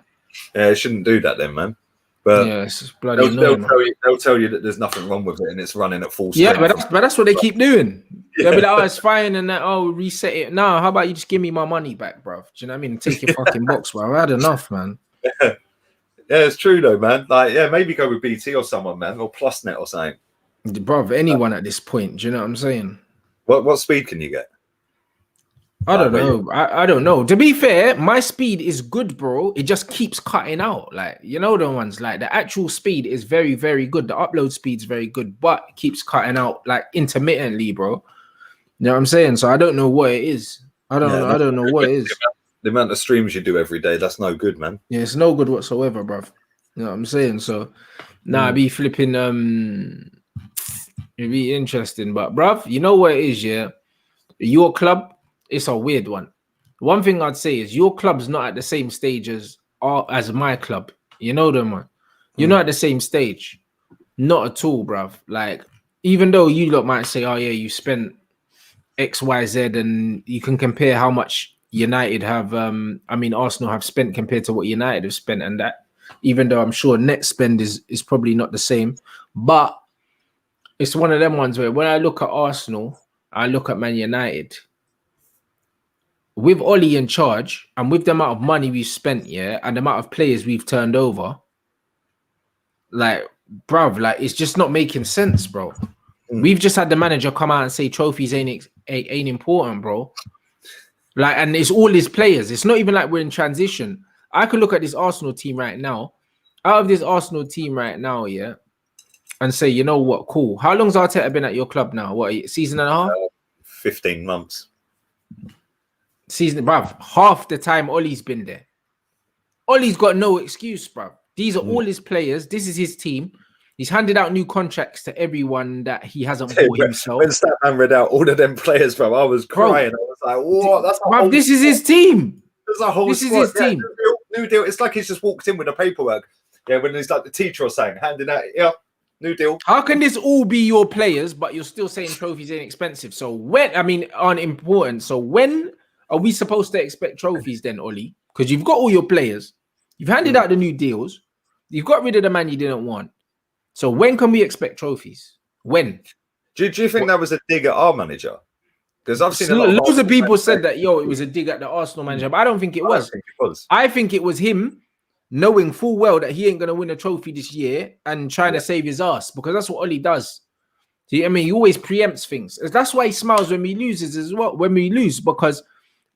Yeah, it shouldn't do that then, man. But yeah, it's bloody annoying, they'll tell you that there's nothing wrong with it and it's running at full speed. Yeah, but that's what they keep doing. They'll be like, oh, it's fine, and that, oh, reset it. No, how about you just give me my money back, bro? Do you know what I mean? Take your fucking box, bro. I've had enough, man. Yeah, it's true though, man. Like, yeah, maybe go with BT or someone, man, or PlusNet or something. Bro, anyone at this point, do you know what I'm saying? What speed can you get? I don't know. I don't know. To be fair, my speed is good, bro. It just keeps cutting out. Like, you know, the ones like the actual speed is very, very good. The upload speed is very good, but it keeps cutting out like intermittently, bro. You know what I'm saying? So I don't know what it is. I don't know what it is. The amount of streams you do every day, that's no good, man. Yeah, it's no good whatsoever, bro. You know what I'm saying? So I'd be flipping it'd be interesting. But bruv, you know what it is, yeah? Your club. It's a weird one. One thing I'd say is your club's not at the same stage as my club. You know them, man. You're not at the same stage. Not at all, bruv. Like, even though you lot might say, oh, yeah, you spent X, Y, Z, and you can compare how much United have, Arsenal have spent compared to what United have spent, and that, even though I'm sure net spend is probably not the same. But it's one of them ones where when I look at Arsenal, I look at Man United. With Ollie in charge and with the amount of money we've spent, yeah, and the amount of players we've turned over, like, bruv, like, it's just not making sense, bro. We've just had the manager come out and say trophies ain't important, bro. Like, and it's all his players. It's not even like we're in transition. I could look at this Arsenal team right now, out of this Arsenal team right now, yeah, and say, you know what, cool. How long's Arteta been at your club now? What, season and a half? 15 months. Season, bruv. Half the time Ollie's been there. Ollie's got no excuse, bruv. These are all his players. This is his team. He's handed out new contracts to everyone that he hasn't bought himself. When Statman read out all of them players, bro, I was crying. I was like, what? That's bruv, this is his team. There's a whole this is his team. New deal. It's like he's just walked in with the paperwork. Yeah, when he's like the teacher or saying, handing out, yeah, new deal. How can this all be your players, but you're still saying trophies ain't expensive? So when, I mean, aren't important. So when are we supposed to expect trophies then, Ollie? Because you've got all your players. You've handed out the new deals. You've got rid of the man you didn't want. So when can we expect trophies? When? Do you think that was a dig at our manager? Because I've seen loads of people said that, yo, it was a dig at the Arsenal manager, but I don't think it was. I think it was him knowing full well that he ain't going to win a trophy this year and trying to save his ass, because that's what Ollie does. See, I mean, he always preempts things. That's why he smiles when he loses as well, when we lose, because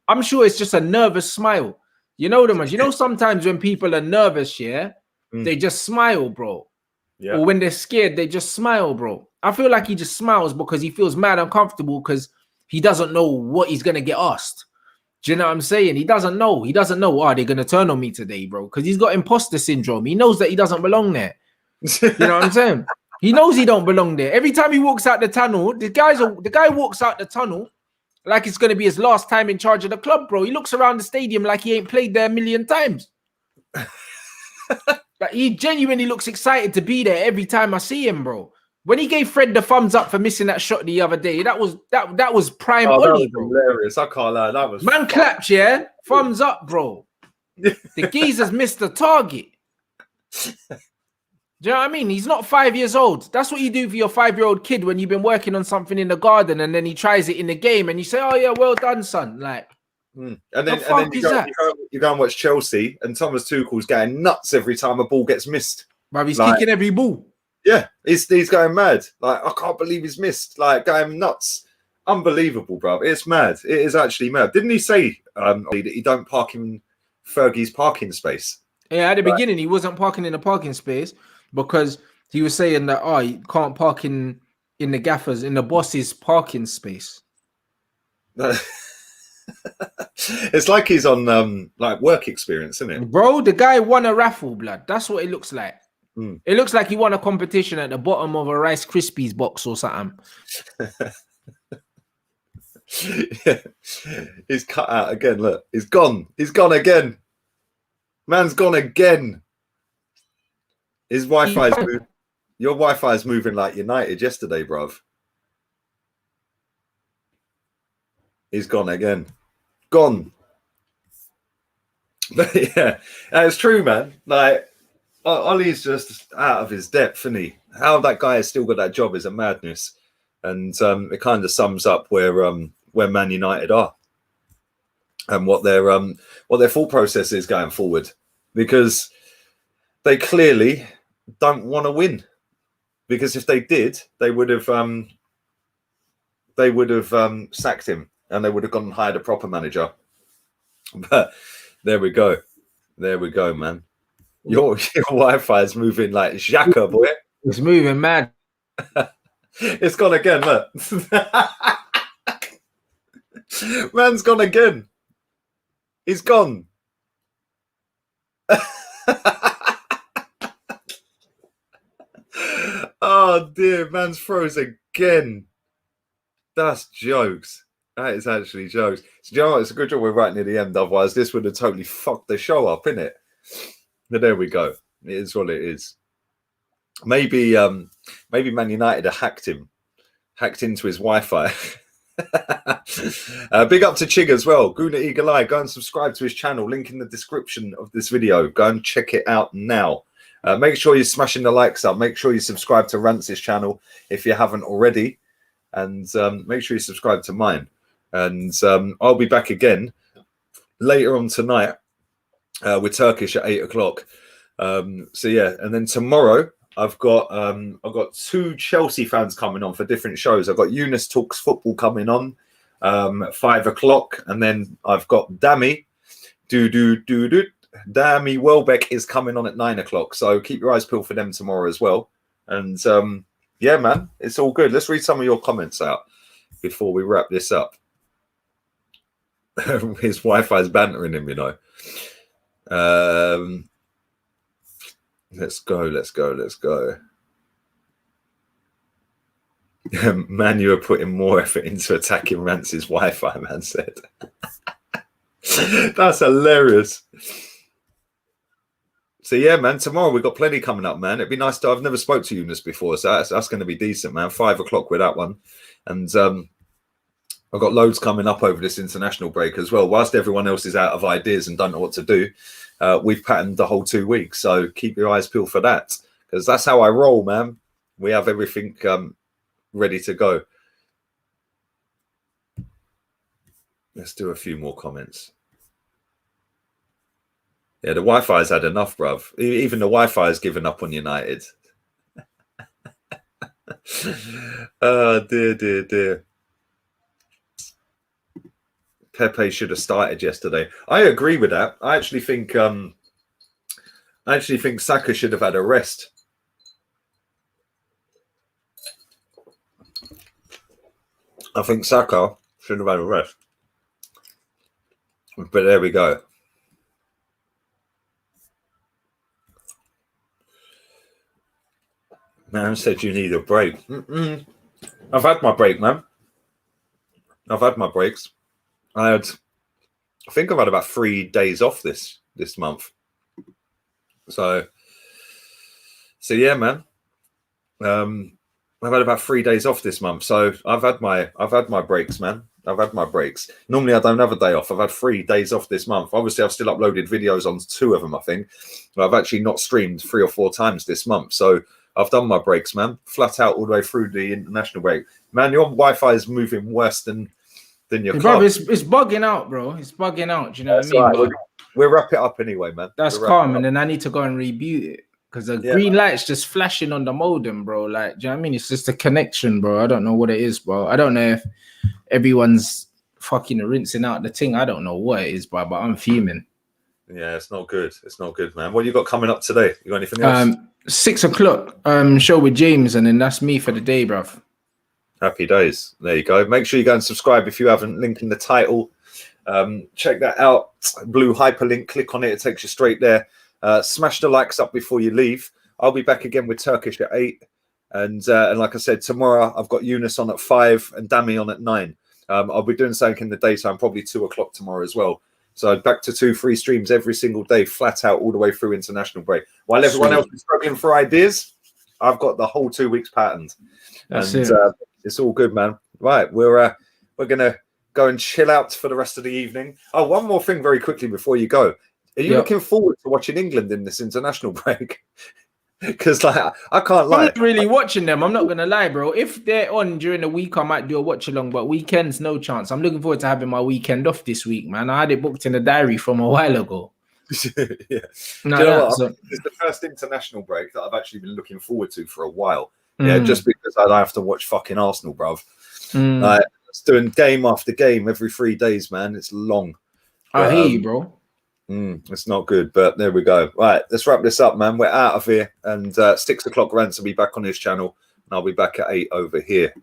I'm sure it's just a nervous smile. You know them ones. You know, sometimes when people are nervous, they just smile, bro. Yeah. Or when they're scared, they just smile, bro. I feel like he just smiles because he feels mad uncomfortable because he doesn't know what he's going to get asked. Do you know what I'm saying? He doesn't know. He doesn't know, they're going to turn on me today, bro. Because he's got imposter syndrome. He knows that he doesn't belong there. You know what I'm saying? He knows he don't belong there. Every time he walks out the tunnel, the guy walks out the tunnel like it's going to be his last time in charge of the club, bro. He looks around the stadium like he ain't played there a million times. Like, he genuinely looks excited to be there every time I see him, bro. When he gave Fred the thumbs up for missing that shot the other day, that was prime Ollie, bro. Hilarious. I can't lie. That was man clapped, yeah. Thumbs up, bro. The geezer's missed the target. Do you know what I mean? He's not 5 years old. That's what you do for your 5-year-old kid when you've been working on something in the garden and then he tries it in the game and you say, "Oh yeah, well done, son." Like, and then you go and watch Chelsea and Thomas Tuchel's getting nuts every time a ball gets missed. But he's kicking every ball. Yeah, he's going mad. Like, I can't believe he's missed. Like, going nuts. Unbelievable, bro. It's mad. It is actually mad. Didn't he say that he don't park in Fergie's parking space? Yeah, at the beginning he wasn't parking in a parking space because he was saying that you can't park in the gaffers, in the boss's parking space. It's like he's on like work experience, isn't it? Bro, the guy won a raffle, blood. That's what it looks like. It looks like he won a competition at the bottom of a Rice Krispies box or something. Yeah. He's cut out again. Look, he's gone. He's gone again. Man's gone again. His Wi-Fi's moving. Your Wi-Fi is moving like United yesterday, bruv. He's gone again. Gone. But yeah, it's true, man. Like, Ollie's just out of his depth, isn't he? How that guy has still got that job is a madness. And it kind of sums up where Man United are and what their thought process is going forward, because they clearly don't want to win. Because if they did, they would have sacked him and they would have gone and hired a proper manager. But there we go. There we go, man. Your Wi-Fi is moving like Xhaka, boy. It's moving mad. It's gone again, look. Man's gone again. He's gone. Oh dear, man's froze again. That's jokes. That is actually jokes. So, you know what? It's a good job we're right near the end. Otherwise, this would have totally fucked the show up, innit? But there we go. It is what it is. Maybe Man United have hacked into his Wi-Fi. Big up to Chig as well. Guna Eagle Eye. Go and subscribe to his channel. Link in the description of this video. Go and check it out now. Make sure you're smashing the likes up. Make sure you subscribe to Rance's channel if you haven't already. And make sure you subscribe to mine. And I'll be back again later on tonight with Turkish at 8 o'clock. So yeah, and then tomorrow I've got 2 Chelsea fans coming on for different shows. I've got Eunice Talks Football coming on at 5 o'clock, and then I've got Dammy. Dammy Welbeck is coming on at 9 o'clock. So keep your eyes peeled for them tomorrow as well. And yeah, man, it's all good. Let's read some of your comments out before we wrap this up. His Wi-Fi is bantering him, you know. Let's go. Man, you are putting more effort into attacking Rance's Wi-Fi, man said. That's hilarious. So yeah, man, tomorrow we've got plenty coming up, man. It'd be nice to, I've never spoke to Eunice before, so that's going to be decent, man. 5 o'clock with that one. And I've got loads coming up over this international break as well. Whilst everyone else is out of ideas and don't know what to do, we've patterned the whole 2 weeks. So keep your eyes peeled for that, because that's how I roll, man. We have everything ready to go. Let's do a few more comments. Yeah, the Wi-Fi's had enough, bruv. Even the Wi-Fi has given up on United. Oh, dear. Pepe should have started yesterday. I agree with that. I actually think Saka should have had a rest. I think Saka should have had a rest. But there we go. Man said you need a break. I've had my break, man. I've had my breaks. I think I've had about 3 days off this month. So yeah, man. I've had about 3 days off this month. So I've had my breaks, man. I've had my breaks. Normally I don't have a day off. I've had 3 days off this month. Obviously, I've still uploaded videos on 2 of them, I think. But I've actually not streamed 3 or 4 times this month. So I've done my breaks, man. Flat out all the way through the international break. Man, your Wi-Fi is moving worse than your car. Bro, it's bugging out, bro. It's bugging out. Do you know what I mean? Right. We'll wrap it up anyway, man. That's calm, and then I need to go and reboot it because the green light's just flashing on the modem, bro. Like, do you know what I mean? It's just a connection, bro. I don't know what it is, bro. I don't know if everyone's fucking rinsing out the thing. I don't know what it is, bro, but I'm fuming. Yeah, it's not good. It's not good, man. What you got coming up today? You got anything else? 6 o'clock show with James, and then that's me for the day, bruv. Happy days. There you go. Make sure you go and subscribe if you haven't. Link in the title. Check that out. Blue hyperlink. Click on it. It takes you straight there. Smash the likes up before you leave. I'll be back again with Turkish at 8. And like I said, tomorrow I've got Eunice on at 5 and Dami on at 9. I'll be doing something in the daytime, probably 2 o'clock tomorrow as well. So back to 2 free streams every single day, flat out all the way through international break. While everyone else is struggling for ideas, I've got the whole 2 weeks patterned. That's and it's all good, man. Right, we're gonna go and chill out for the rest of the evening. Oh, one more thing very quickly before you go. Are you looking forward to watching England in this international break? Because like I can't lie. I'm not really watching them. I'm not gonna lie, bro. If they're on during the week, I might do a watch along, but weekends, no chance. I'm looking forward to having my weekend off this week, man. I had it booked in the diary from a while ago. Yeah. No, you know what? It's the first international break that I've actually been looking forward to for a while. Yeah, just because I don't have to watch fucking Arsenal, bruv. It's doing game after game every 3 days, man. It's long. I hear you, bro. It's not good, but there we go. Right, let's wrap this up, man. We're out of here, and 6 o'clock Rance will be back on his channel, and I'll be back at 8 over here.